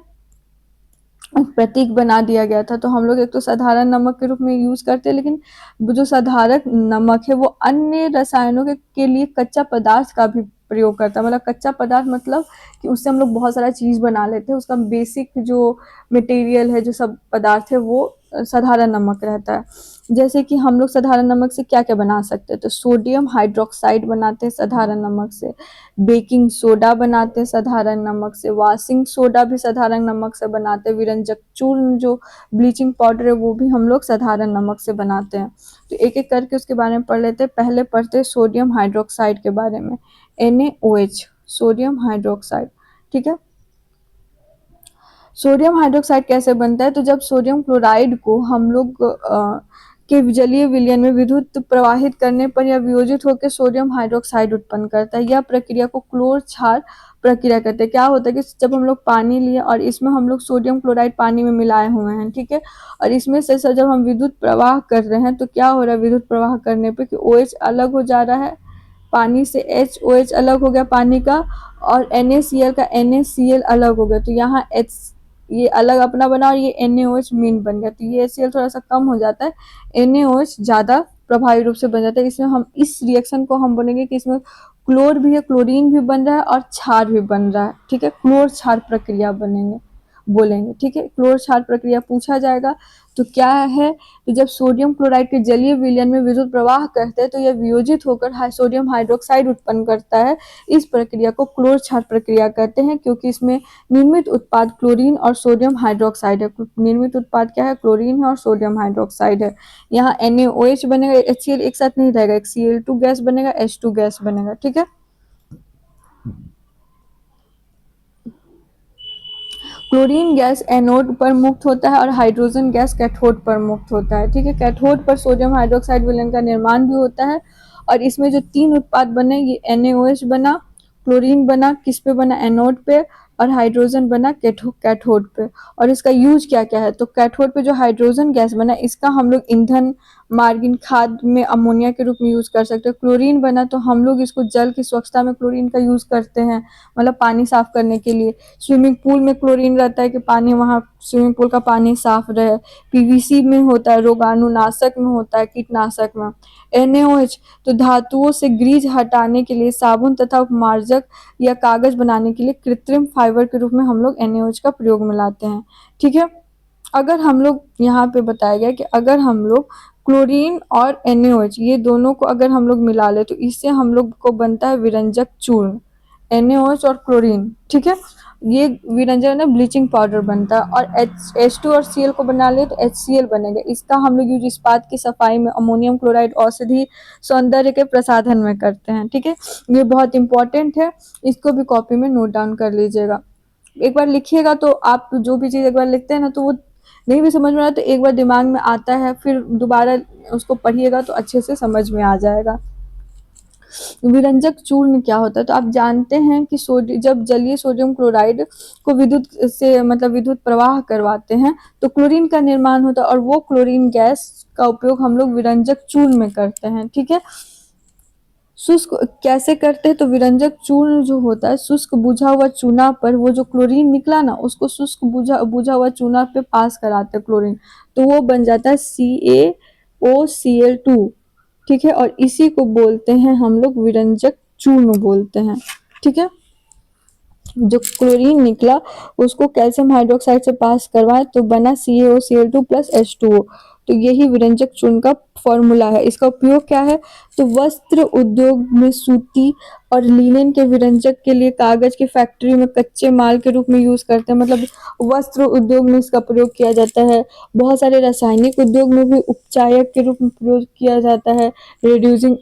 S1: प्रतीक बना दिया गया था। तो हम लोग एक तो साधारण नमक के रूप में यूज करते हैं, लेकिन वो जो साधारण नमक है वो अन्य रसायनों के लिए कच्चा पदार्थ का भी प्रयोग करता है। मतलब कच्चा पदार्थ मतलब कि उससे हम लोग बहुत सारा चीज बना लेते हैं, उसका बेसिक जो मटेरियल है, जो सब पदार्थ है, वो साधारण नमक रहता है। जैसे कि हम लोग साधारण नमक से क्या क्या बना सकते हैं? तो सोडियम हाइड्रोक्साइड बनाते हैं साधारण नमक से, बेकिंग सोडा बनाते हैं साधारण नमक से, वॉशिंग सोडा भी साधारण नमक से बनाते हैं, विरंजक चूर्ण जो ब्लीचिंग पाउडर है वो भी हम लोग साधारण नमक से बनाते हैं। तो एक एक करके उसके बारे में पढ़ लेते हैं। पहले पढ़ते हैं सोडियम हाइड्रोक्साइड के बारे में, NaOH, सोडियम हाइड्रोक्साइड। ठीक है, सोडियम हाइड्रोक्साइड कैसे बनता है? तो जब सोडियम क्लोराइड को हम लोग के जलीय विलयन में विद्युत प्रवाहित करने पर यह वियोजित होकर सोडियम हाइड्रोक्साइड उत्पन्न करता है। यह प्रक्रिया को क्लोर क्षार प्रक्रिया कहते हैं। क्या होता है कि जब हम लोग पानी लिए और इसमें हम लोग सोडियम क्लोराइड पानी में मिलाए हुए हैं, ठीक है, और इसमें से जब हम विद्युत प्रवाह कर रहे हैं तो क्या हो रहा है? विद्युत प्रवाह करने पे कि OH अलग हो जा रहा है पानी से, HOH अलग हो गया पानी का, और NaCl का NaCl अलग हो गया, तो यहाँ H ये अलग अपना बना और ये NaOH मीन बन गया, तो ये HCl थोड़ा सा कम हो जाता है, NaOH ज्यादा प्रभावी रूप से बन जाता है। इसमें हम इस रिएक्शन को हम बोलेंगे कि इसमें क्लोर भी है, क्लोरीन भी बन रहा है और क्षार भी बन रहा है, ठीक है। क्लोर क्षार प्रक्रिया बनेंगे बोलेंगे, ठीक है। क्लोर क्षार प्रक्रिया पूछा जाएगा तो क्या है, तो जब सोडियम क्लोराइड के जलीय विलयन में विद्युत प्रवाह करते हैं तो यह वियोजित होकर सोडियम हाइड्रोक्साइड उत्पन्न करता है। इस प्रक्रिया को क्लोर क्षार प्रक्रिया कहते हैं, क्योंकि इसमें निर्मित उत्पाद क्लोरीन और सोडियम हाइड्रोक्साइड है। निर्मित उत्पाद क्या है, क्लोरीन है और सोडियम हाइड्रोक्साइड है। यहाँ NaOH बनेगा, HCl एक साथ नहीं रहेगा, एक Cl2 गैस बनेगा, H2 गैस बनेगा, ठीक है। क्लोरीन गैस एनोड पर मुक्त होता है और हाइड्रोजन गैस कैथोड पर मुक्त होता है, ठीक है। कैथोड पर सोडियम हाइड्रोक्साइड विलयन का निर्माण भी होता है और इसमें जो 3 उत्पाद बने, ये NaOH बना, क्लोरीन बना, किस पे बना, एनोड पे, और हाइड्रोजन बना कैथोड पे। और इसका यूज क्या क्या है, तो कैथोड पे जो हाइड्रोजन गैस बना इसका हम लोग ईंधन, मार्गिन, खाद में अमोनिया के रूप में यूज कर सकते हैं। क्लोरीन बना तो हम लोग इसको जल की स्वच्छता में क्लोरीन का यूज करते हैं, मतलब पानी साफ करने के लिए। स्विमिंग पूल में क्लोरीन रहता है कि पानी वहाँ स्विमिंग पूल का पानी साफ रहे। PVC में होता है, रोगाणुनाशक में होता है, कीटनाशक में। NaOH तो धातुओं से ग्रीज हटाने के लिए, साबुन तथा उपमार्जक या कागज बनाने के लिए कृत्रिम फाइबर के रूप में हम लोग NaOH का प्रयोग में लाते हैं, ठीक है। अगर हम लोग यहाँ पे बताया गया कि अगर हम लोग क्लोरीन और NaOH ये दोनों को अगर हम लोग मिला ले तो इससे हम लोग को बनता है विरंजक चूर्ण, NaOH और क्लोरीन, ठीक है। ये विरंजन है, ब्लीचिंग पाउडर बनता है। और H2 और Cl को बना ले तो HCl बनेगा। इसका हम लोग यूज इस्पात की सफाई में, अमोनियम क्लोराइड औषधि सौंदर्य के प्रसाधन में करते हैं, ठीक है। ये बहुत इंपॉर्टेंट है, इसको भी कॉपी में नोट डाउन कर लीजिएगा। एक बार लिखिएगा तो आप जो भी चीज़ एक बार लिखते हैं ना तो वो नहीं भी समझ में आ रहा तो एक बार दिमाग में आता है, फिर दोबारा उसको पढ़िएगा तो अच्छे से समझ में आ जाएगा। विरंजक चूर्ण क्या होता है, तो आप जानते हैं कि जब जलीय सोडियम क्लोराइड को विद्युत से मतलब विद्युत प्रवाह करवाते हैं तो क्लोरीन का निर्माण होता है और वो क्लोरीन गैस का उपयोग हम लोग विरंजक चूर्ण में करते हैं, ठीक है। शुष्क कैसे करते हैं, तो विरंजक चूर्ण जो होता है, शुष्क बुझा हुआ चूना पर वो जो क्लोरीन निकला ना उसको शुष्क बुझा हुआ चूना पे पास कराते हैं क्लोरीन, तो वो बन जाता है CaOCl2, ठीक है। और इसी को बोलते हैं हम लोग विरंजक चूर्ण बोलते हैं, ठीक है। जो क्लोरीन निकला उसको कैल्शियम हाइड्रोक्साइड से पास करवाए तो बना CaOCl2 प्लस H2O, तो यही विरंजक चूर्ण का फॉर्मूला है। इसका उपयोग क्या है, तो वस्त्र उद्योग में सूती और लिनन के विरंजक के लिए, कागज की फैक्ट्री में कच्चे माल के रूप में यूज करते हैं, मतलब वस्त्र उद्योग में इसका प्रयोग किया जाता है। बहुत सारे रासायनिक उद्योग में भी उपचायक के रूप में प्रयोग किया जाता है, रिड्यूसिंग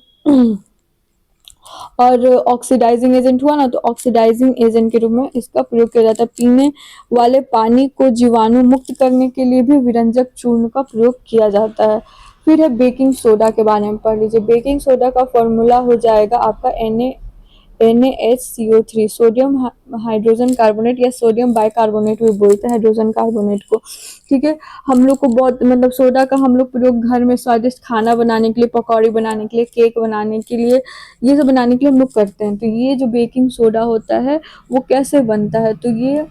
S1: और ऑक्सीडाइजिंग एजेंट हुआ ना तो ऑक्सीडाइजिंग एजेंट के रूप में इसका प्रयोग किया जाता है। पीने वाले पानी को जीवाणु मुक्त करने के लिए भी विरंजक चूर्ण का प्रयोग किया जाता है। फिर है बेकिंग सोडा के बारे में पढ़ लीजिए। बेकिंग सोडा का फॉर्मूला हो जाएगा आपका NaHCO3, सोडियम हाइड्रोजन कार्बोनेट या सोडियम बाइकार्बोनेट भी बोलते हैं हाइड्रोजन कार्बोनेट को, ठीक है। हम लोग को बहुत मतलब सोडा का हम लोग प्रयोग घर में स्वादिष्ट खाना बनाने के लिए, पकौड़ी बनाने के लिए, केक बनाने के लिए, ये सब बनाने के लिए हम लोग करते हैं। तो ये जो बेकिंग सोडा होता है वो कैसे बनता है, तो ये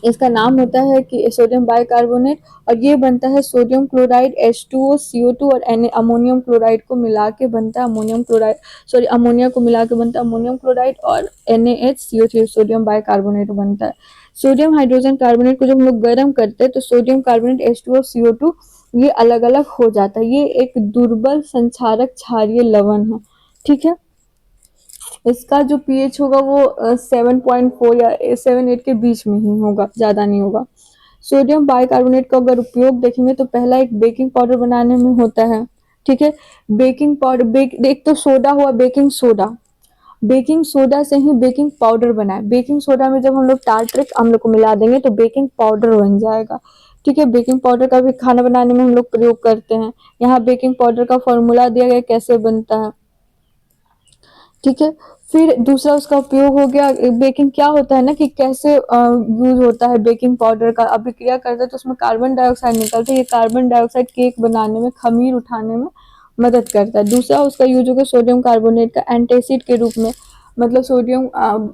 S1: इसका नाम होता है कि सोडियम बाइकार्बोनेट, और ये बनता है सोडियम क्लोराइड, H2O, CO2 और अमोनियम क्लोराइड को मिला के बनता है अमोनियम क्लोराइड, सॉरी अमोनिया को मिला के बनता है अमोनियम क्लोराइड, और NaHCO3 सोडियम बाइकार्बोनेट बनता है। सोडियम हाइड्रोजन कार्बोनेट को जब हम लोग गर्म करते हैं तो सोडियम कार्बोनेट, H2O, CO2 ये अलग अलग हो जाता है। ये एक दुर्बल संक्षारक क्षारीय लवण है, ठीक है। इसका जो pH होगा वो 7.4 या 7-8 के बीच में ही होगा, ज़्यादा नहीं होगा। सोडियम बाइकार्बोनेट का अगर उपयोग देखेंगे तो पहला एक बेकिंग पाउडर बनाने में होता है, ठीक है। बेकिंग पाउडर एक तो सोडा हुआ, बेकिंग सोडा, बेकिंग सोडा से ही बेकिंग पाउडर बना है। बेकिंग सोडा में जब हम लोग टार्ट्रिक अम्ल को मिला देंगे तो बेकिंग पाउडर बन जाएगा, ठीक है। बेकिंग पाउडर का भी खाना बनाने में हम लोग प्रयोग करते हैं। यहाँ बेकिंग पाउडर का फॉर्मूला दिया गया कैसे बनता है, ठीक है। फिर दूसरा उसका उपयोग हो गया, बेकिंग क्या होता है ना कि कैसे यूज होता है बेकिंग पाउडर का, अभिक्रिया करते हैं तो उसमें कार्बन डाइऑक्साइड निकलता है। ये कार्बन डाइऑक्साइड केक बनाने में, खमीर उठाने में मदद करता है। दूसरा उसका यूज होगा सोडियम कार्बोनेट का एंटासिड के रूप में, मतलब सोडियम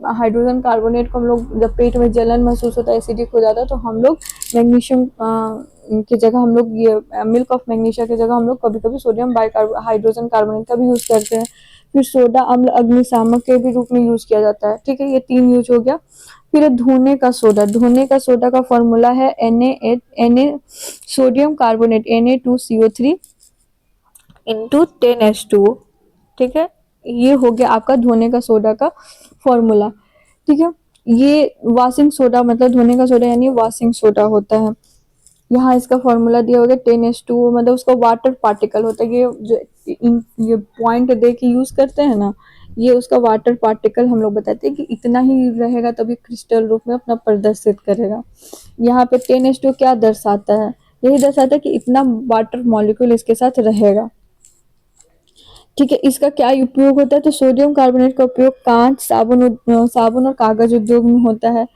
S1: हाइड्रोजन कार्बोनेट को हम लोग जब पेट में जलन महसूस होता है, एसिडिक हो जाता है, तो हम लोग मैग्नीशियम की जगह हम लोग ये मिल्क ऑफ मैग्नीशिया की जगह हम लोग कभी कभी सोडियम हाइड्रोजन कार्बोनेट का भी यूज करते हैं। फिर सोडा अम्ल अग्निशामक के भी रूप में यूज किया जाता है। ठीक है, ये 3 यूज हो गया। फिर धोने का सोडा, धोने का सोडा का फॉर्मूला है Na sodium carbonate Na2CO3 into 10H2O। ठीक है, ये हो गया आपका धोने का सोडा का फॉर्मूला। ठीक है, ये वॉशिंग सोडा मतलब धोने का सोडा यानी वॉशिंग सोडा होता है। यहाँ इसका फॉर्मूला दिया होगा 10H2O, मतलब उसका वाटर पार्टिकल होता है। ये जो ये पॉइंट दे के यूज करते हैं ना, ये उसका वाटर पार्टिकल हम लोग बताते हैं कि इतना ही रहेगा तभी क्रिस्टल रूप में अपना प्रदर्शित करेगा। यहाँ पे 10H2O क्या दर्शाता है, यही दर्शाता है कि इतना वाटर मॉलिक्यूल इसके साथ रहेगा। ठीक है, इसका क्या उपयोग होता है, तो सोडियम कार्बोनेट का उपयोग कांच, साबुन और कागज उद्योग में होता है।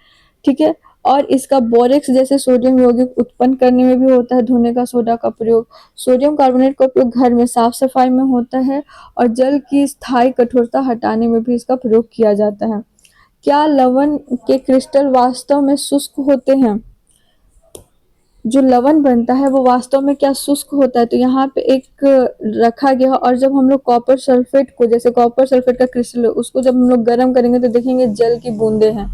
S1: ठीक है, और इसका बोरेक्स जैसे सोडियम यौगिक उत्पन्न करने में भी होता है धोने का सोडा का प्रयोग। सोडियम कार्बोनेट का उपयोग घर में साफ सफाई में होता है और जल की स्थायी कठोरता हटाने में भी इसका प्रयोग किया जाता है। क्या लवण के क्रिस्टल वास्तव में शुष्क होते हैं, जो लवण बनता है वो वास्तव में क्या शुष्क होता है, तो यहाँ पे एक रखा गया। और जब हम लोग कॉपर सल्फेट को, जैसे कॉपर सल्फेट का क्रिस्टल, उसको जब हम लोग गर्म करेंगे तो देखेंगे जल की बूंदे हैं।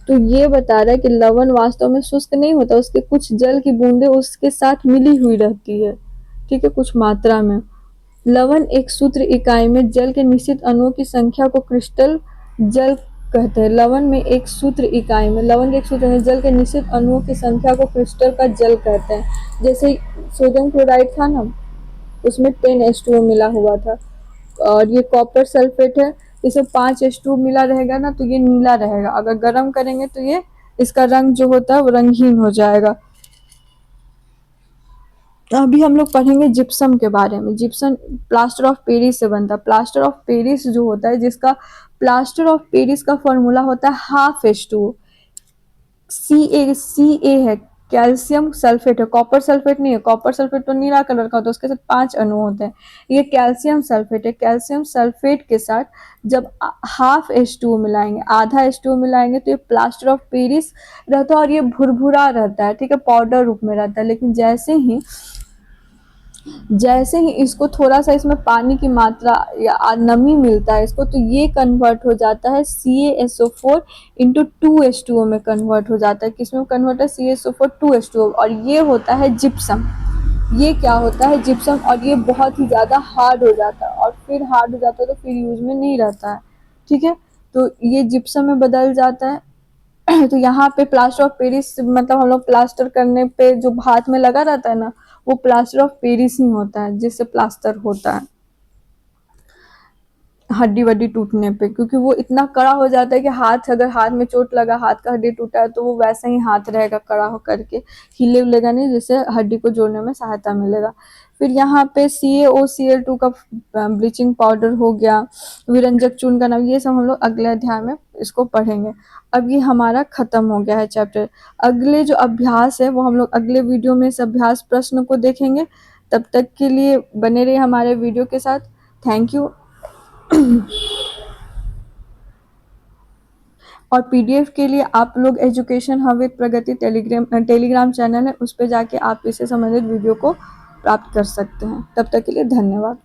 S1: तो ये बता रहा है कि लवण वास्तव में शुष्क नहीं होता, उसके कुछ जल की बूंदे उसके साथ मिली हुई रहती है। ठीक है, कुछ मात्रा में। लवण एक सूत्र इकाई में जल के निश्चित अणुओं की संख्या को क्रिस्टल जल कहते हैं। लवण में एक सूत्र इकाई में, लवण के एक सूत्र में जल के निश्चित अणुओं की संख्या को क्रिस्टल का जल कहते हैं। जैसे सोडियम क्लोराइड था ना, उसमें 10H2O मिला हुआ था, और ये कॉपर सल्फेट है, इसमें 5H2O मिला रहेगा ना, तो ये नीला रहेगा। अगर गर्म करेंगे तो ये इसका रंग जो होता है वो रंगहीन हो जाएगा। अभी हम लोग पढ़ेंगे जिप्सम के बारे में। जिप्सम प्लास्टर ऑफ पेरिस से बनता है। प्लास्टर ऑफ पेरिस जो होता है, जिसका प्लास्टर ऑफ पेरिस का फॉर्मूला होता है ½ H2O। सी ए है, कैल्शियम सल्फेट है, कॉपर सल्फेट नहीं है। कॉपर सल्फेट तो नीला कलर का होता है, उसके साथ 5 अणु होते हैं। ये कैल्शियम सल्फेट है। कैल्शियम सल्फेट के साथ जब ½ H2O मिलाएंगे, ½ H2O मिलाएंगे, तो ये प्लास्टर ऑफ पेरिस रहता है और ये भुरभुरा रहता है। ठीक है, पाउडर रूप में रहता है। लेकिन जैसे ही इसको थोड़ा सा इसमें पानी की मात्रा या नमी मिलता है इसको, तो ये कन्वर्ट हो जाता है CaSO4 इंटू 2H2O में कन्वर्ट हो जाता है। किसमें कन्वर्ट है, CaSO4 2H2O, और ये होता है जिप्सम। ये क्या होता है, जिप्सम, और ये बहुत ही ज़्यादा हार्ड हो जाता है, और फिर हार्ड हो जाता है तो फिर यूज में नहीं रहता है। ठीक है, तो ये जिप्सम में बदल जाता है। तो यहाँ पे प्लास्टर ऑफ पेरिस मतलब हम लोग प्लास्टर करने पे जो हाथ में लगा रहता है ना, वो प्लास्टर ऑफ पेरिस ही होता है, जिससे प्लास्टर होता है हड्डी वड्डी टूटने पे। क्योंकि वो इतना कड़ा हो जाता है कि हाथ, अगर हाथ में चोट लगा, हाथ का हड्डी टूटा है, तो वो वैसा ही हाथ रहेगा कड़ा हो करके, हिले उलेगा नहीं, जिससे हड्डी को जोड़ने में सहायता मिलेगा। फिर यहाँ पे CaOCl2 का ब्लीचिंग पाउडर हो गया, विरंजक चूर्ण का नाम, ये सब हम लोग अगले अध्याय में इसको पढ़ेंगे। अब ये हमारा खत्म हो गया है चैप्टर। अगले जो अभ्यास है वो हम लोग अगले वीडियो में इस अभ्यास प्रश्न को देखेंगे। तब तक के लिए बने रहिए हमारे वीडियो के साथ। Thank you. और PDF के लिए आप लोग education hub with Pragati Telegram channel है, उस पर जाके आप इससे संबंधित वीडियो को प्राप्त कर सकते हैं। तब तक के लिए धन्यवाद।